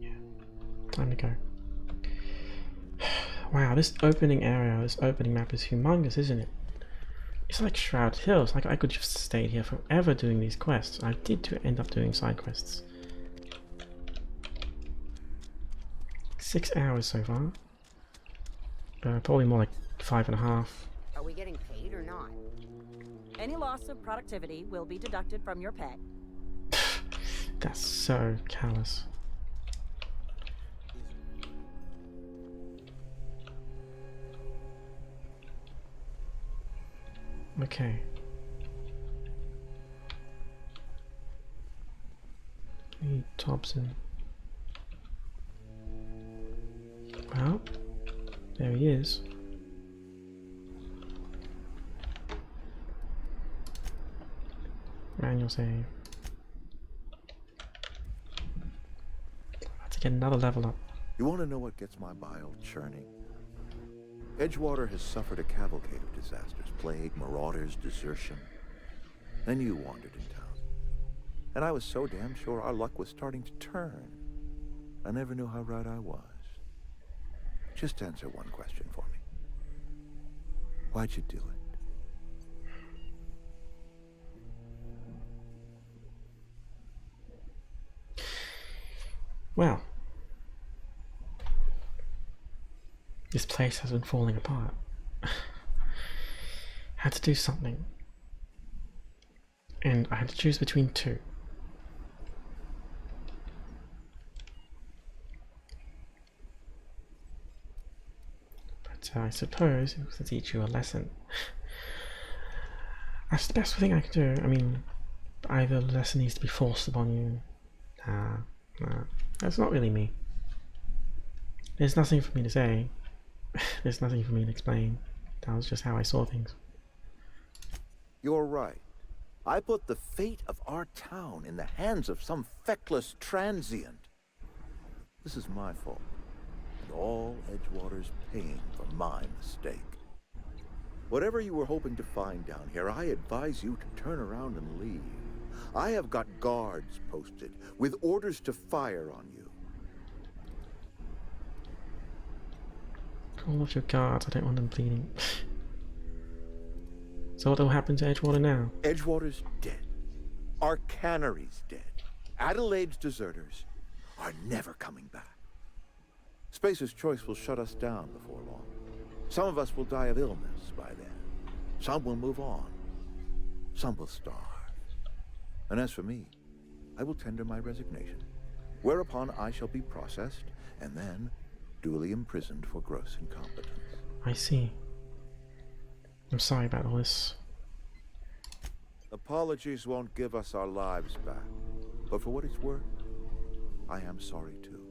Yeah. Time to go. Wow, this opening area, this opening map is humongous, isn't it? It's like Shroud Hills. Like I could just stay here forever doing these quests. I did end up doing side quests. 6 hours so far. Probably more like 5.5. Are we getting paid or not? Any loss of productivity will be deducted from your pay. That's so callous. Okay. Need Thompson. Well, there he is. Manual save. Have to get another level up. You want to know what gets my bile churning? Edgewater has suffered a cavalcade of disasters. Plague, marauders, desertion. Then you wandered in town. And I was so damn sure our luck was starting to turn. I never knew how right I was. Just answer one question for me. Why'd you do it? Well, this place has been falling apart. Had to do something. And I had to choose between two. But I suppose it was to teach you a lesson. That's the best thing I can do. I mean, either the lesson needs to be forced upon you. Nah, that's not really me. There's nothing for me to say. There's nothing for me to explain. That was just how I saw things. You're right. I put the fate of our town in the hands of some feckless transient. This is my fault. And all Edgewater's paying for my mistake. Whatever you were hoping to find down here, I advise you to turn around and leave. I have got guards posted with orders to fire on you. Call off your guards, I don't want them bleeding. So what will happen to Edgewater now? Edgewater's dead. Our cannery's dead. Adelaide's deserters are never coming back. Spacer's Choice will shut us down before long. Some of us will die of illness by then. Some will move on. Some will starve. And as for me, I will tender my resignation, whereupon I shall be processed and then duly imprisoned for gross incompetence. I see. I'm sorry about all this. Apologies won't give us our lives back, but for what it's worth, I am sorry too.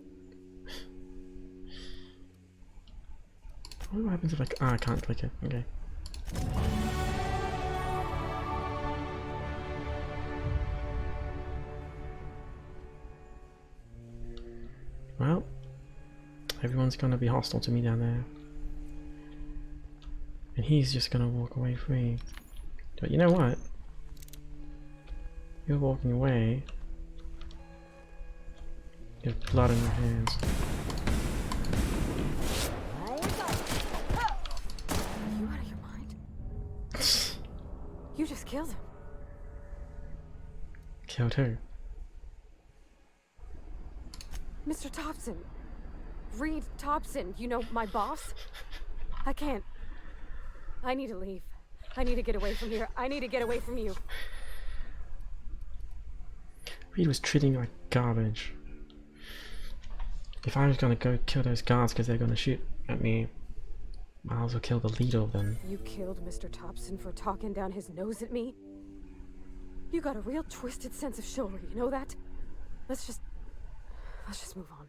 What happens if I can't click it? Okay. Well, Everyone's gonna be hostile to me down there. And he's just gonna walk away free. But you know what? You're walking away. You have blood on your hands. Are you out of your mind? You just killed him. Killed who? Mr. Thompson. Reed Thompson, you know, my boss. I can't. I need to leave. I need to get away from here. I need to get away from you. Reed was treating me like garbage. If I was gonna go kill those guards because they're gonna shoot at me, I might as well kill the leader of them. You killed Mr. Thompson for talking down his nose at me? You got a real twisted sense of chivalry, you know that? Let's just move on.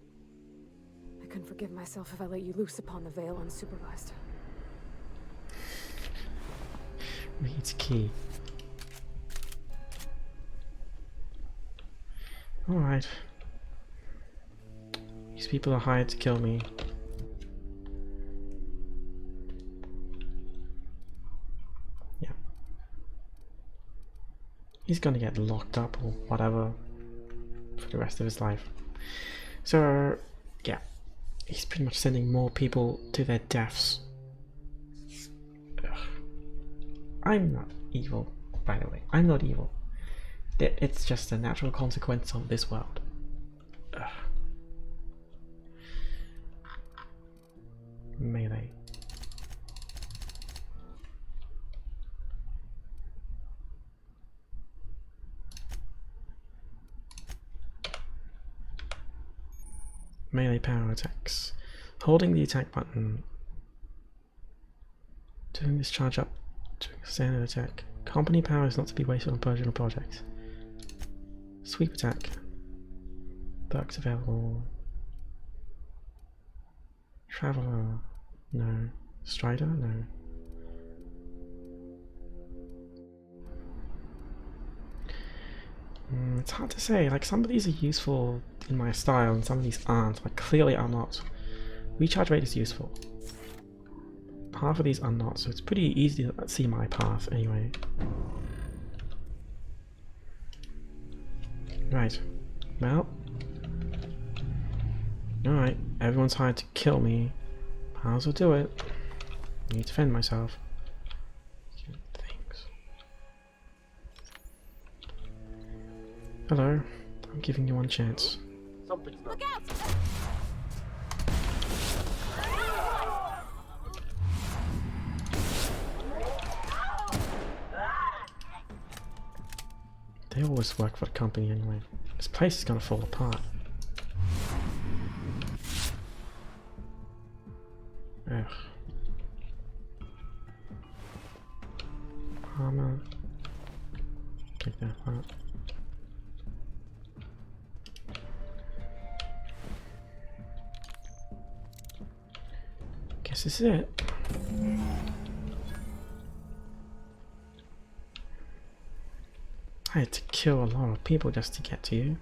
I couldn't forgive myself if I let you loose upon the Vale unsupervised. Reed's key. Alright. These people are hired to kill me. Yeah. He's gonna get locked up or whatever for the rest of his life. So, yeah. He's pretty much sending more people to their deaths. Ugh. I'm not evil, by the way. I'm not evil. It's just a natural consequence of this world. Ugh. Melee. Melee power attacks. Holding the attack button. Doing this charge up. Doing standard attack. Company power is not to be wasted on personal projects. Sweep attack. Perks available. Traveler. No. Strider? No. It's hard to say. Like, some of these are useful in my style and some of these aren't. Like, clearly are not. Recharge rate is useful. Half of these are not, so it's pretty easy to see my path anyway. Right. Well. Alright, everyone's hired to kill me. Might as well do it. I need to defend myself. Things. Hello. I'm giving you one chance. Look out! They always work for the company anyway. This place is gonna fall apart. Ugh. Armor. Take that out. Guess this is it. I had to kill a lot of people just to get to you.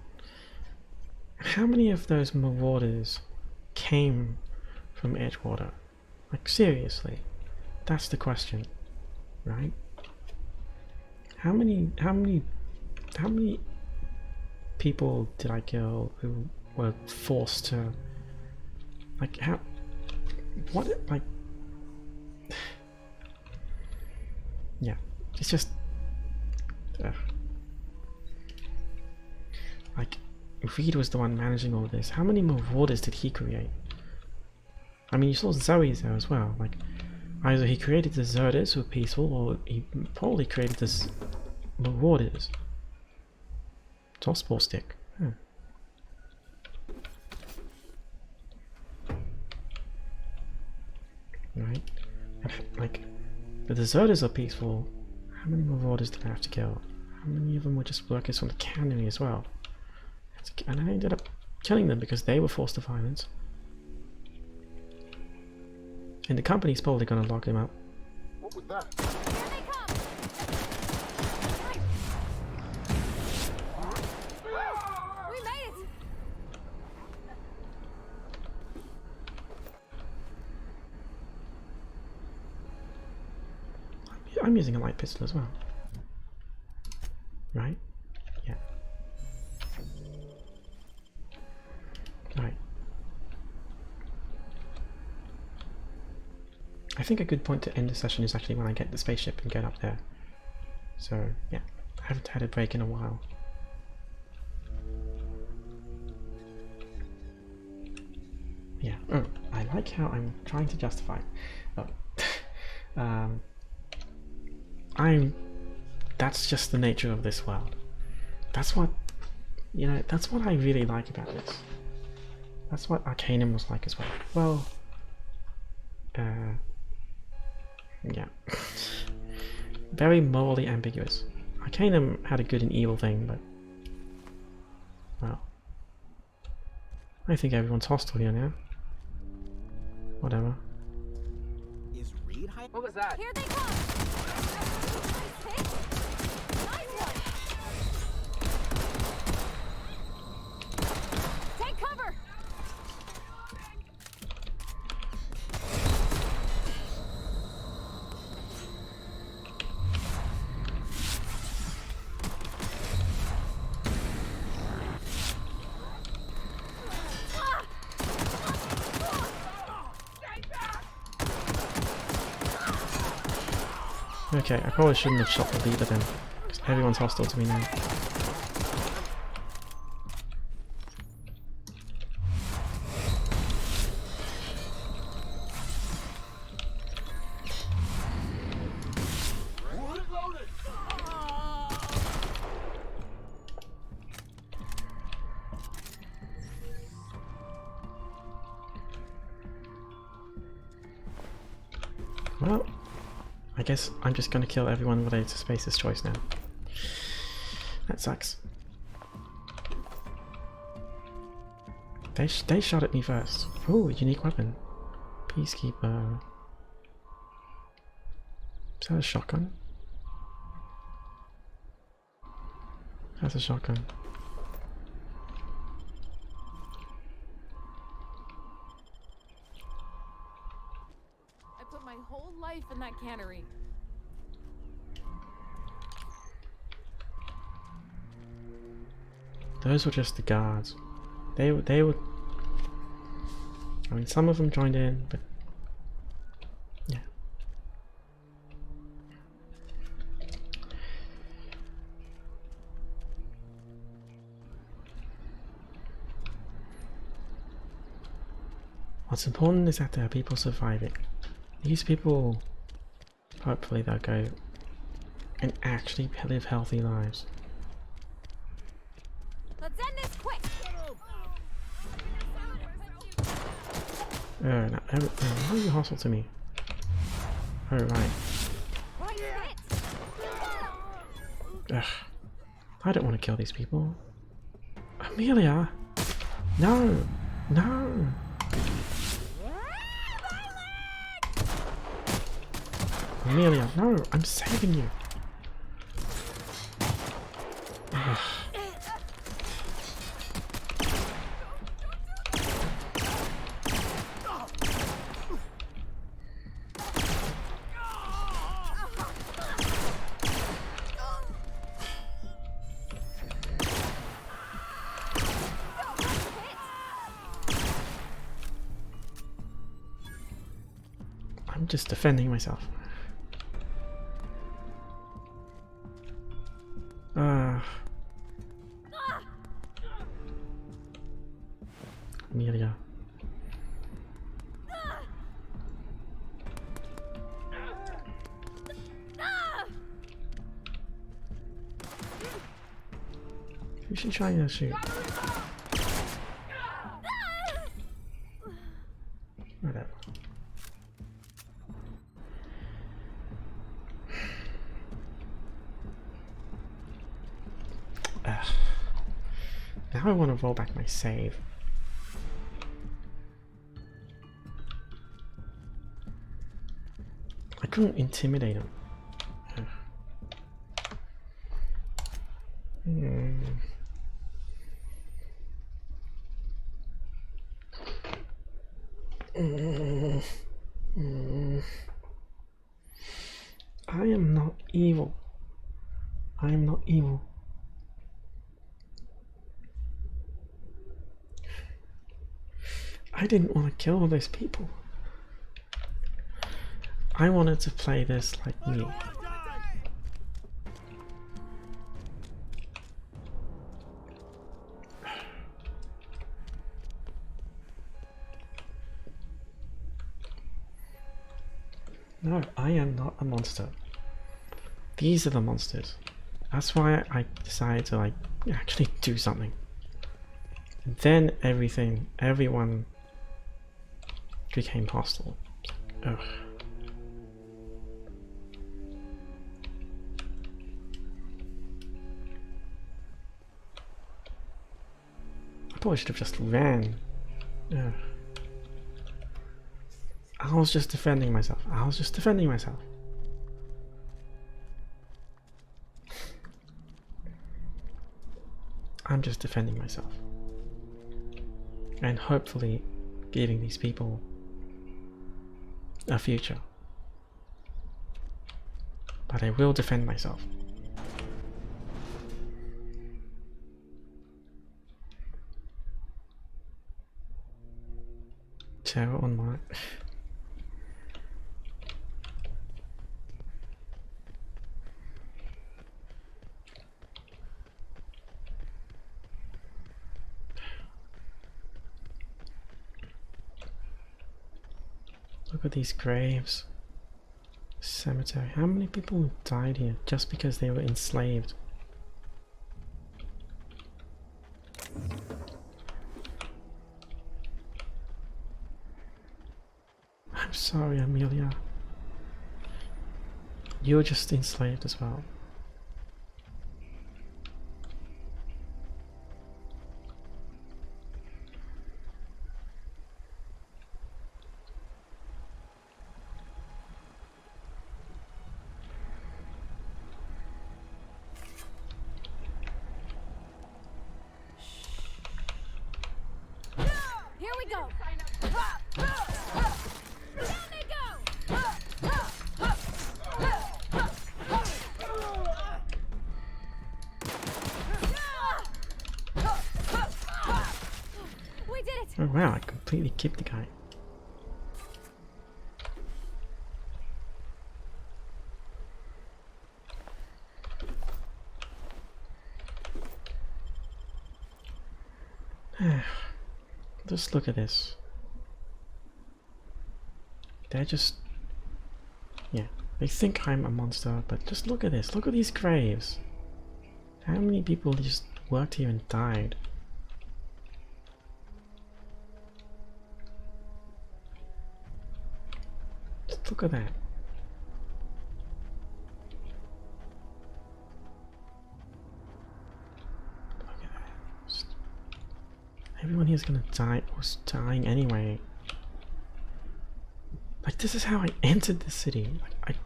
How many of those marauders came from Edgewater? Like, seriously, that's the question, right? How many people did I kill who were forced to, like, like, yeah, it's just, like, Reed was the one managing all this. How many marauders did he create? I mean, you saw Zoe's there as well. Like, either he created the deserters who were peaceful, or he probably created the marauders. Tossball stick. Huh. Right? And, like, the deserters are peaceful. How many marauders did I have to kill? How many of them were just workers from the cannery as well? And I ended up killing them because they were forced to violence. And the company's probably gonna lock them up. What was that? Here they come! We made it! I'm using a light pistol as well. Right? Yeah. Right. I think a good point to end the session is actually when I get the spaceship and get up there. So, yeah. I haven't had a break in a while. Yeah. Oh, I like how I'm trying to justify. Oh. That's just the nature of this world. That's what, you know, that's what I really like about this. That's what Arcanum was like as well. Well, yeah. Very morally ambiguous. Arcanum had a good and evil thing, but, well, I think everyone's hostile here now. Whatever. Is Reed hiding? What was that? Here they come! Take cover! Okay, I probably shouldn't have shot the leader then, because everyone's hostile to me now. Well, I guess I'm just gonna kill everyone related to Space's choice now. That sucks. They shot at me first. Ooh, unique weapon. Peacekeeper. Is that a shotgun? That's a shotgun. I put my whole life in that cannery. Those were just the guards. They were. I mean, some of them joined in, but yeah. What's important is that there are people surviving. These people, hopefully, they'll go and actually live healthy lives. Let's end this quick! No, why are you hostile to me? Oh, right. Ugh. I don't want to kill these people. Amelia! No! No! Amelia, no! I'm saving you! Ugh. I'm just defending myself. Amelia. Who's she trying to shoot? Whatever. Now I want to roll back my save. I couldn't intimidate him. I am not evil. I am not evil. I didn't want to kill all those people. I wanted to play this like me. No, I am not a monster. These are the monsters. That's why I decided to like actually do something. And then everyone became hostile. Ugh. I probably should have just ran. Ugh. I was just defending myself. I'm just defending myself. And hopefully giving these people a future. But I will defend myself. Terror on my... Look at these graves. Cemetery. How many people died here just because they were enslaved? I'm sorry, Amelia. You were just enslaved as well. Here we go! Down they go! We did it! Oh wow, I completely kicked the guy. Just look at this. They're just... Yeah, they think I'm a monster, but just look at this. Look at these graves. How many people just worked here and died? Just look at that. Look at that. Just... Everyone here's gonna die, or was dying anyway. Like, this is how I entered the city. Like,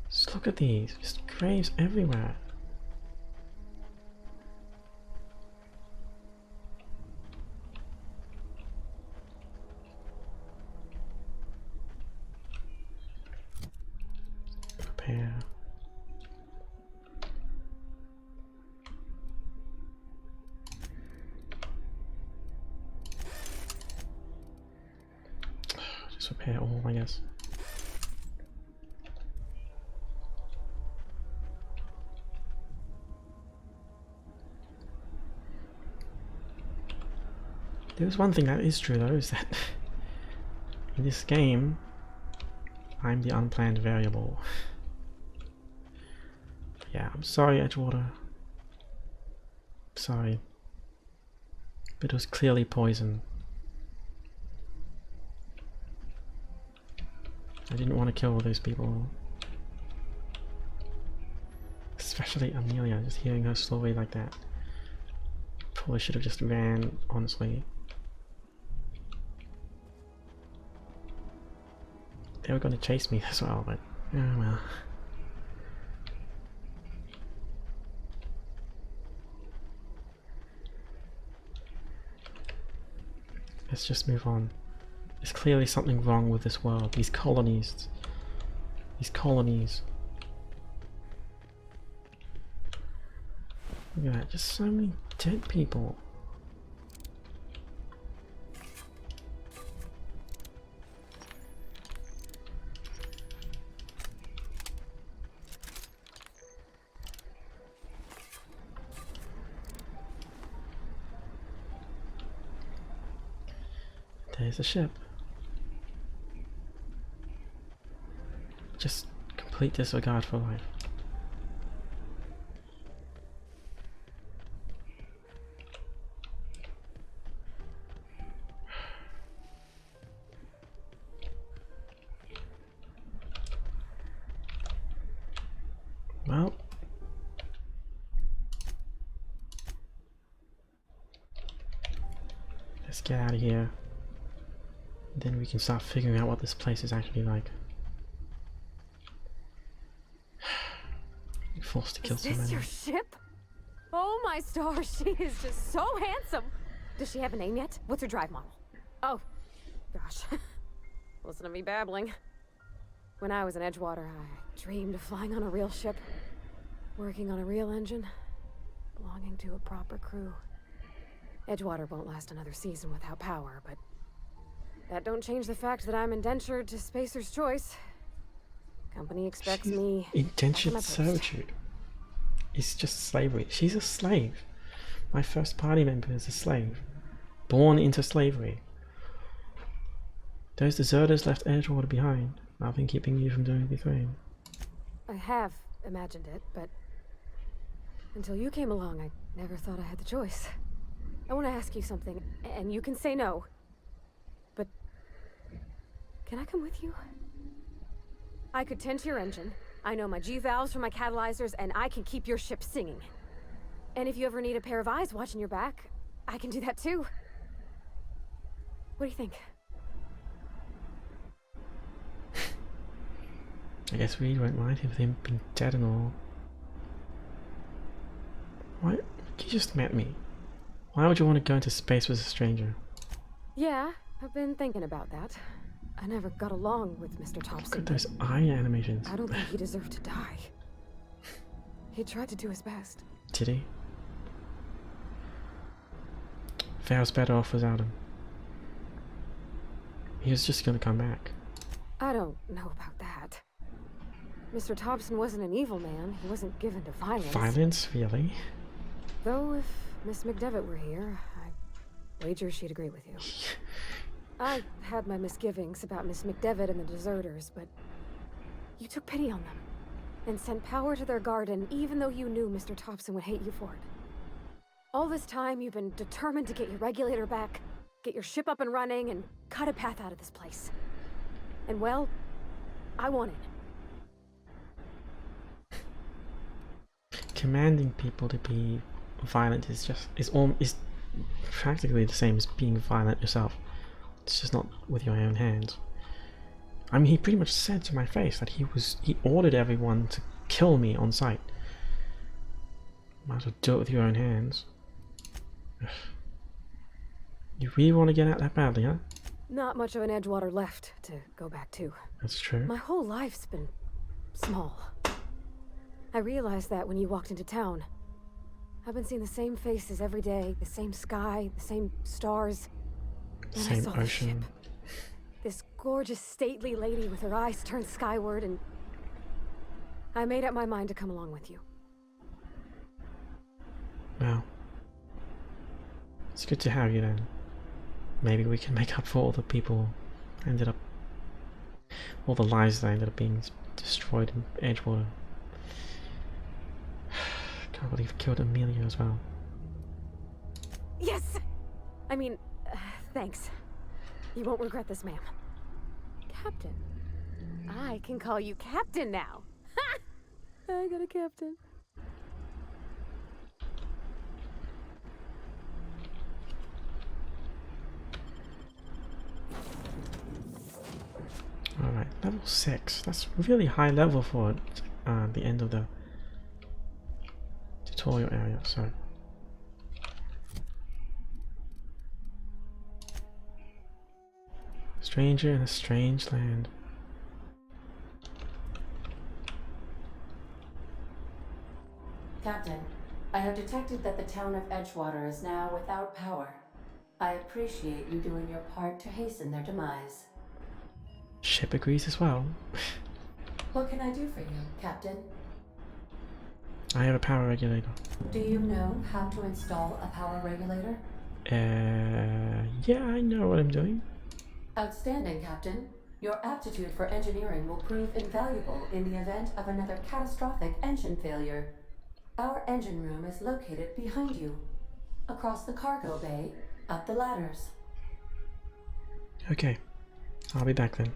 just look at these. Just graves everywhere. Prepare. Just repair all, I guess. There's one thing that is true though, is that in this game, I'm the unplanned variable. Yeah, I'm sorry, Edgewater. Sorry. But it was clearly poison. I didn't want to kill all those people. Especially Amelia, just hearing her story like that. Probably should have just ran, honestly. They were going to chase me as well, but oh well. Let's just move on. There's clearly something wrong with this world. These colonies. These colonies. Look at that, just so many dead people. There's the ship. Just complete disregard for life. Well, let's get out of here. Then we can start figuring out what this place is actually like. You're forced to kill so Is this many. your ship? Oh my stars, she is just so handsome. Does she have a name yet? What's her drive model? Oh, gosh. Listen to me babbling. When I was in Edgewater, I dreamed of flying on a real ship, working on a real engine, belonging to a proper crew. Edgewater won't last another season without power, but that don't change the fact that I'm indentured to Spacer's Choice. Company expects me. Indentured servitude. It's just slavery. She's a slave. My first party member is a slave. Born into slavery. Those deserters left Edgewater behind. Nothing keeping you from doing the thing. I have imagined it, but until you came along, I never thought I had the choice. I want to ask you something, and you can say no. But can I come with you? I could tend to your engine. I know my G-valves for my catalyzers, and I can keep your ship singing. And if you ever need a pair of eyes watching your back, I can do that too. What do you think? I guess we won't mind if they've been dead and all. Why? You just met me. Why would you want to go into space with a stranger? Yeah, I've been thinking about that. I never got along with Mr. Thompson. Look at those eye animations. I don't think he deserved to die. He tried to do his best. Did he? Vale's better off without him. He was just gonna come back. I don't know about that. Mr. Thompson wasn't an evil man. He wasn't given to violence. Violence? Really? Though if Miss McDevitt were here, I wager she'd agree with you. I had my misgivings about Miss McDevitt and the deserters, but you took pity on them and sent power to their garden even though you knew Mr. Thompson would hate you for it. All this time you've been determined to get your regulator back, get your ship up and running, and cut a path out of this place. And well, I won it. Commanding people to be violent is practically the same as being violent yourself. It's just not with your own hands. I mean, he pretty much said to my face that he ordered everyone to kill me on sight. Might as well do it with your own hands. Ugh. You really want to get out that badly, huh? Not much of an Edgewater left to go back to. That's true. My whole life's been small. I realized that when you walked into town. I've been seeing the same faces every day, the same sky, the same stars. And I Same saw the ship. ocean. This gorgeous, stately lady with her eyes turned skyward, and I made up my mind to come along with you. Well, it's good to have you then. Maybe we can make up for all the people all the lives that ended up being destroyed in Edgewater. Can't believe I killed Amelia as well. Yes! I mean, thanks. You won't regret this, ma'am. Captain. I can call you Captain now. Ha! I got a captain. Alright, level 6. That's really high level for the end of the tutorial area, so. Stranger in a strange land. Captain, I have detected that the town of Edgewater is now without power. I appreciate you doing your part to hasten their demise. Ship agrees as well. What can I do for you, Captain? I have a power regulator. Do you know how to install a power regulator? Yeah, I know what I'm doing. Outstanding, Captain. Your aptitude for engineering will prove invaluable in the event of another catastrophic engine failure. Our engine room is located behind you. Across the cargo bay, up the ladders. Okay, I'll be back then.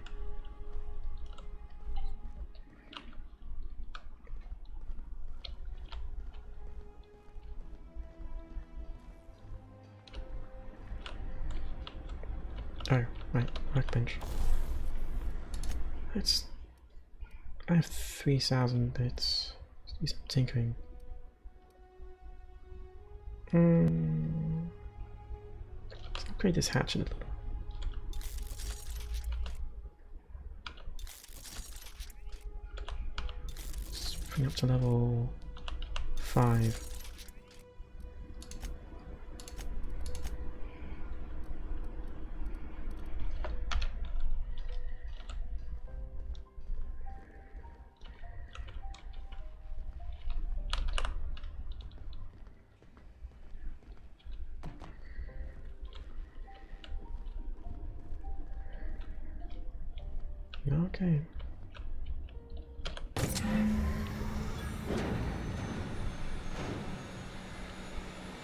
Oh, right, workbench. I have 3,000 bits. Let's do some tinkering. Let's upgrade this hatchet a little. Let's bring up to level 5. Okay.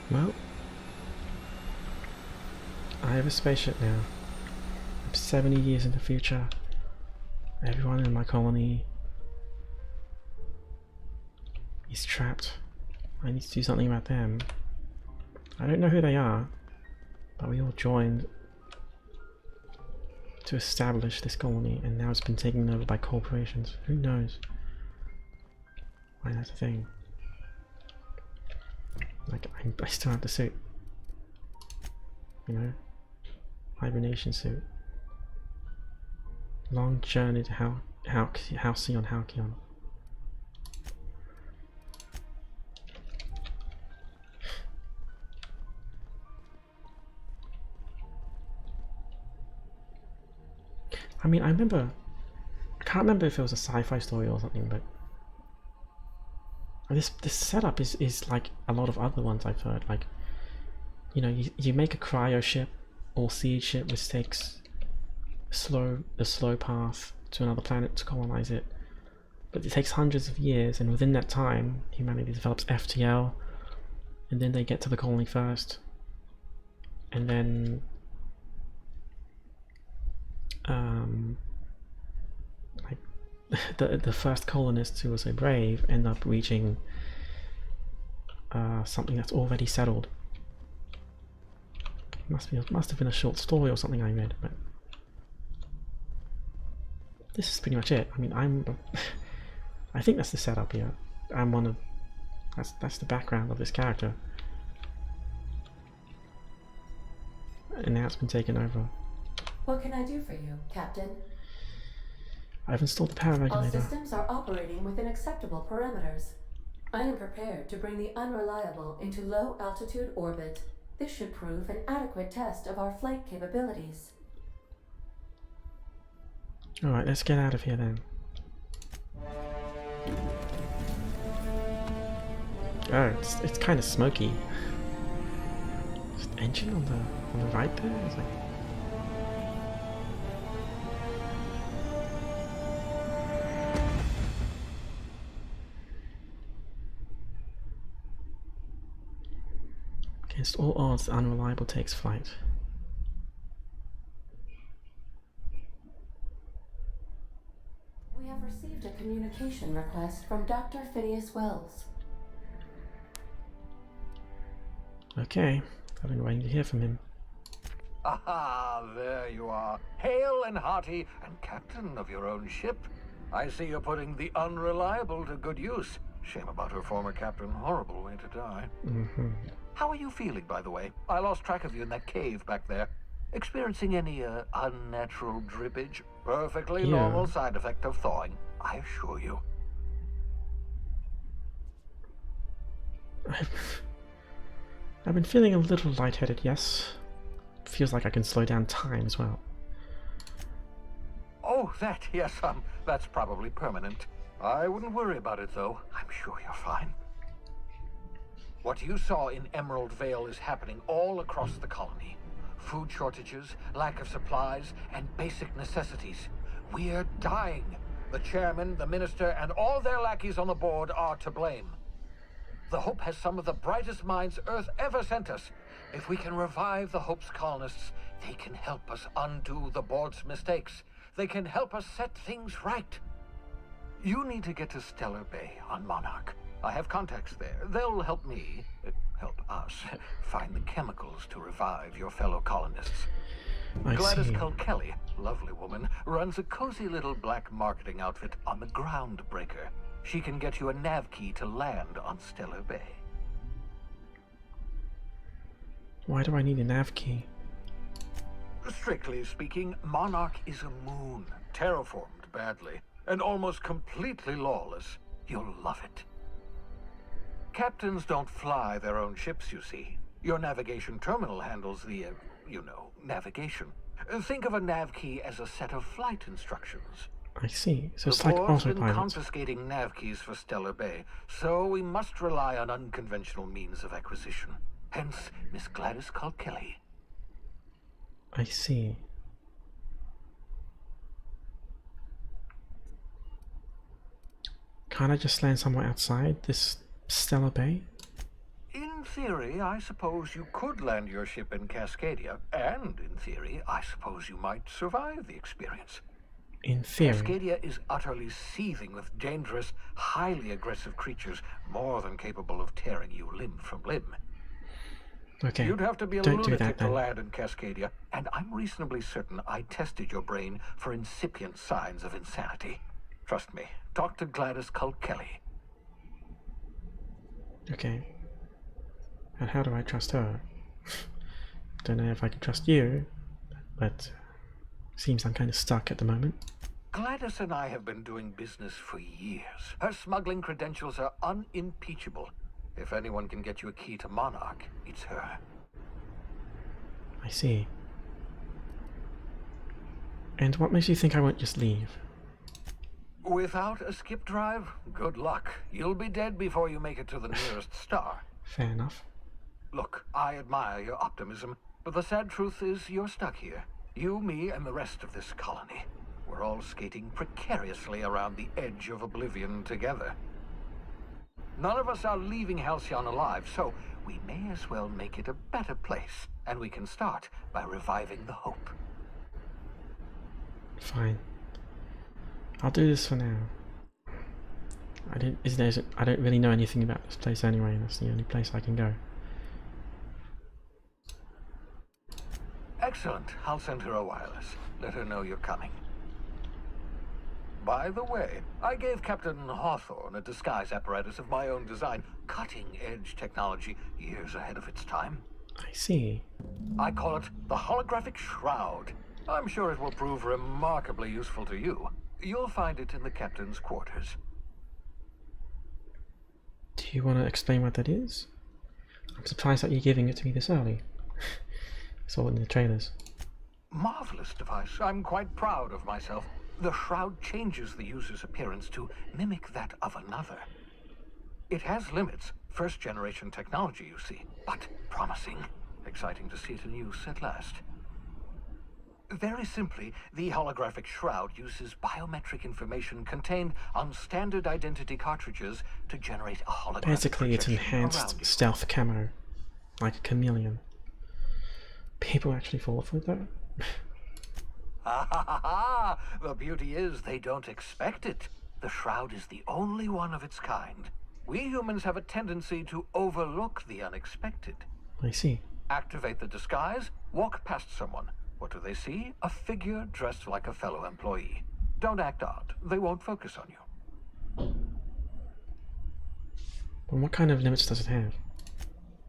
Well, I have a spaceship now. I'm 70 years in the future. Everyone in my colony is trapped. I need to do something about them. I don't know who they are, but we all joined to establish this colony, and now it's been taken over by corporations. Who knows why that's a thing? Like, I still have the suit. You know? Hibernation suit. Long journey to Halcyon. I mean, I can't remember if it was a sci-fi story or something, but this setup is like a lot of other ones I've heard. Like, you know, you make a cryo ship or siege ship, which takes the slow path to another planet to colonize it, but it takes hundreds of years, and within that time humanity develops FTL, and then they get to the colony first, and then like the first colonists who were so brave end up reaching something that's already settled. Must have been a short story or something I read, but this is pretty much it. I mean, I think that's the setup here. I'm one of that's the background of this character, and now it's been taken over. What can I do for you, Captain? I've installed the power regulator. All systems are operating within acceptable parameters. I am prepared to bring the unreliable into low altitude orbit. This should prove an adequate test of our flight capabilities. Alright, let's get out of here then. Oh, it's kind of smoky. Just engine on the right there? It's like... Against all odds, the unreliable takes flight. We have received a communication request from Dr. Phineas Wells. Okay, I've been waiting to hear from him. Aha, there you are. Hale and hearty, and captain of your own ship. I see you're putting the unreliable to good use. Shame about her former captain. Horrible way to die. Mm-hmm. How are you feeling, by the way? I lost track of you in that cave back there. Experiencing any unnatural drippage? Perfectly Yeah. normal side effect of thawing, I assure you. I've been feeling a little lightheaded, yes. Feels like I can slow down time as well. Oh, that, yes, that's probably permanent. I wouldn't worry about it, though. I'm sure you're fine. What you saw in Emerald Vale is happening all across the colony. Food shortages, lack of supplies, and basic necessities. We're dying. The chairman, the minister, and all their lackeys on the board are to blame. The Hope has some of the brightest minds Earth ever sent us. If we can revive the Hope's colonists, they can help us undo the board's mistakes. They can help us set things right. You need to get to Stellar Bay on Monarch. I have contacts there. They'll help me, help us, find the chemicals to revive your fellow colonists. Gladys Kelly, lovely woman, runs a cozy little black marketing outfit on the Groundbreaker. She can get you a nav key to land on Stellar Bay. Why do I need a nav key? Strictly speaking, Monarch is a moon, terraformed badly, and almost completely lawless. You'll love it. Captains don't fly their own ships, you see. Your navigation terminal handles the, navigation. Think of a nav key as a set of flight instructions. I see. So it's The like board's been autopilot. confiscating nav keys for Stellar Bay, so we must rely on unconventional means of acquisition. Hence, Miss Gladys Kelly. I see. Can't I just land somewhere outside this Stellar Bay? In theory, I suppose you could land your ship in Cascadia, and in theory, I suppose you might survive the experience. In theory. Cascadia is utterly seething with dangerous, highly aggressive creatures, more than capable of tearing you limb from limb. Okay. You'd have to be a Don't do lunatic that to then. land in Cascadia, and I'm reasonably certain I tested your brain for incipient signs of insanity. Trust me, talk to Gladys Kelly. Okay. And how do I trust her? Don't know if I can trust you, but seems I'm kind of stuck at the moment. Gladys and I have been doing business for years. Her smuggling credentials are unimpeachable. If anyone can get you a key to Monarch, it's her. I see. And what makes you think I won't just leave? Without a skip drive, good luck. You'll be dead before you make it to the nearest star. Fair enough. Look, I admire your optimism, but the sad truth is you're stuck here. You, me, and the rest of this colony. We're all skating precariously around the edge of oblivion together. None of us are leaving Halcyon alive, so we may as well make it a better place, and we can start by reviving the Hope. Fine. I'll do this for now. I don't really know anything about this place anyway, and that's the only place I can go. Excellent. I'll send her a wireless. Let her know you're coming. By the way, I gave Captain Hawthorne a disguise apparatus of my own design, cutting-edge technology, years ahead of its time. I see. I call it the holographic shroud. I'm sure it will prove remarkably useful to you. You'll find it in the captain's quarters. Do you want to explain what that is? I'm surprised that you're giving it to me this early. I saw it in the trailers. Marvelous device. I'm quite proud of myself. The shroud changes the user's appearance to mimic that of another. It has limits. First-generation technology, you see, but promising. Exciting to see it in use at last. Very simply, the holographic shroud uses biometric information contained on standard identity cartridges to generate a holographic Basically, it's projection around enhanced you. stealth camo, like a chameleon. People actually fall for that? Ha ha ha ha! The beauty is they don't expect it. The shroud is the only one of its kind. We humans have a tendency to overlook the unexpected. I see. Activate the disguise, walk past someone. What do they see? A figure dressed like a fellow employee. Don't act odd. They won't focus on you. And what kind of limits does it have?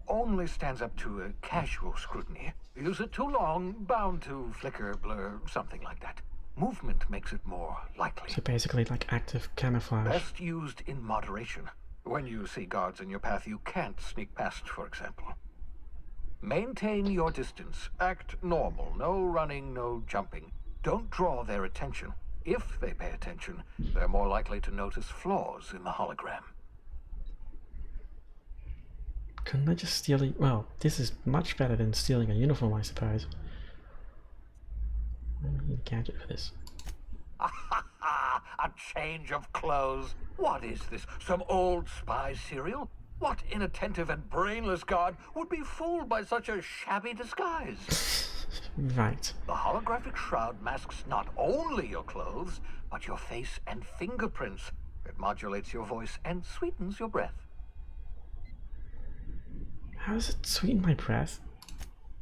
only stands up to a casual scrutiny. Use it too long, bound to flicker, blur, something like that. Movement makes it more likely. So basically like active camouflage. Best used in moderation. When you see guards in your path you can't sneak past, for example. Maintain your distance. Act normal. No running, no jumping. Don't draw their attention. If they pay attention, they're more likely to notice flaws in the hologram. Couldn't I just steal it? Well, this is much better than stealing a uniform, I suppose. I need a gadget for this. A change of clothes? What is this? Some old spy serial? What inattentive and brainless guard would be fooled by such a shabby disguise? Right. The holographic shroud masks not only your clothes, but your face and fingerprints. It modulates your voice and sweetens your breath. How does it sweeten my breath?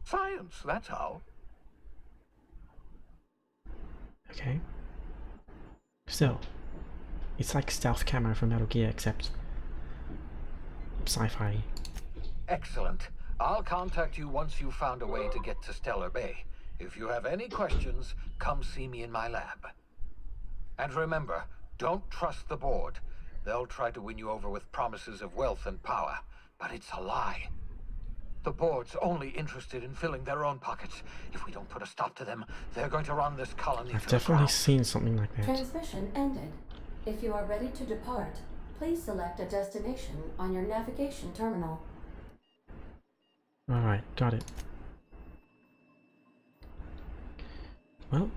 Science, that's how. Okay. Still, it's like stealth camo from Metal Gear, except sci-fi. Excellent. I'll contact you once you've found a way to get to Stellar Bay. If you have any questions, come see me in my lab. And remember, don't trust the board. They'll try to win you over with promises of wealth and power, but it's a lie. The board's only interested in filling their own pockets. If we don't put a stop to them, they're going to run this colony I've to the definitely ground. seen something like that. Transmission ended. If you are ready to depart, please select a destination on your navigation terminal. Alright, got it. Well,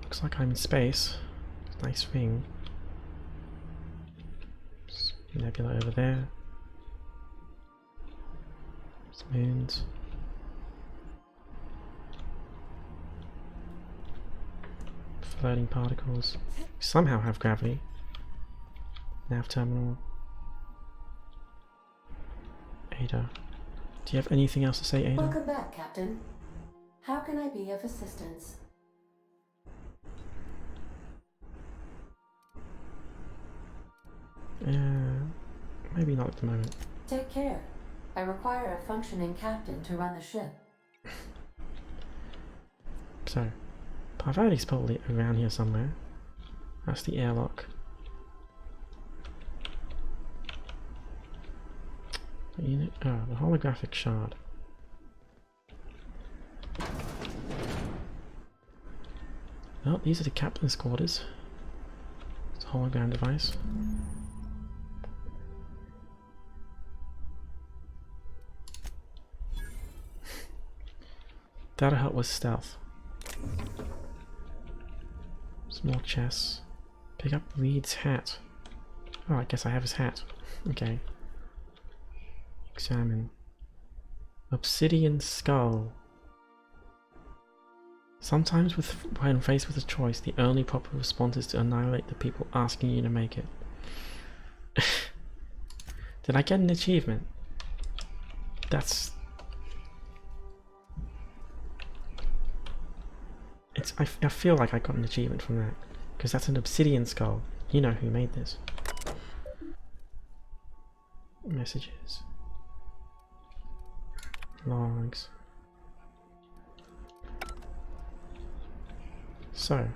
looks like I'm in space. Nice thing. Nebula over there. Moons. Floating particles. Somehow have gravity. Nav terminal. Ada. Do you have anything else to say, Ada? Welcome back, Captain. How can I be of assistance? Maybe not at the moment. Take care. I require a functioning captain to run the ship. So, Parvati's probably around here somewhere. That's the airlock. The holographic shard. Well, these are the captain's quarters. It's a hologram device. That'll help with stealth. Small chests. Pick up Reed's hat. Oh, I guess I have his hat. Okay. Examine. Obsidian skull. Sometimes when faced with a choice, the only proper response is to annihilate the people asking you to make it. Did I get an achievement? That's... I feel like I got an achievement from that, because that's an obsidian skull. You know who made this. Messages. Logs. So,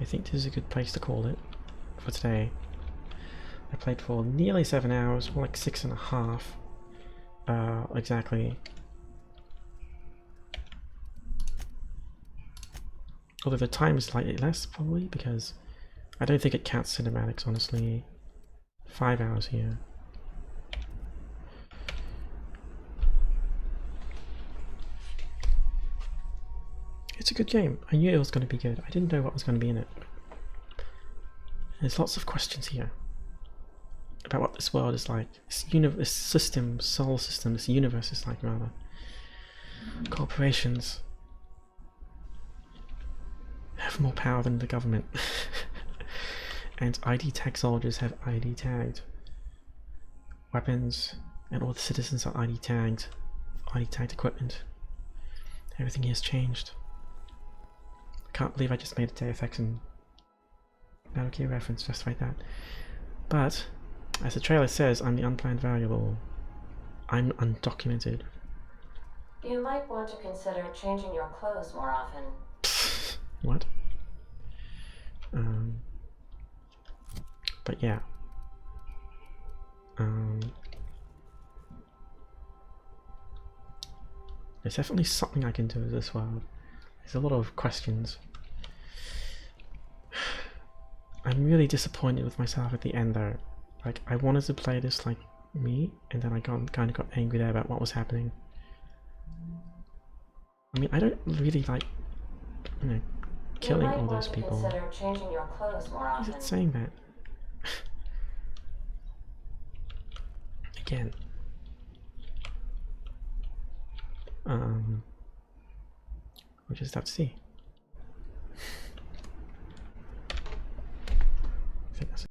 I think this is a good place to call it for today. I played for nearly 7 hours, more like 6.5 exactly. Although the time is slightly less, probably, because I don't think it counts cinematics, honestly. 5 hours here. It's a good game. I knew it was going to be good. I didn't know what was going to be in it. There's lots of questions here about what this world is like. This system, solar system, this universe is like, rather. Corporations have more power than the government. And ID tag soldiers have ID tagged weapons, and all the citizens are ID tagged equipment. Everything here has changed. I can't believe I just made a Deus Ex and Metal Gear reference just like that. But As the trailer says, I'm the unplanned variable. I'm undocumented. You might want to consider changing your clothes more often. What? But yeah. There's definitely something I can do with this world. There's a lot of questions. I'm really disappointed with myself at the end though. Like, I wanted to play this like me, and then I kind of got angry there about what was happening. I mean, I don't really like, you know, killing all those people. Consider changing your clothes more Why is it saying that? Again. We'll just have to see.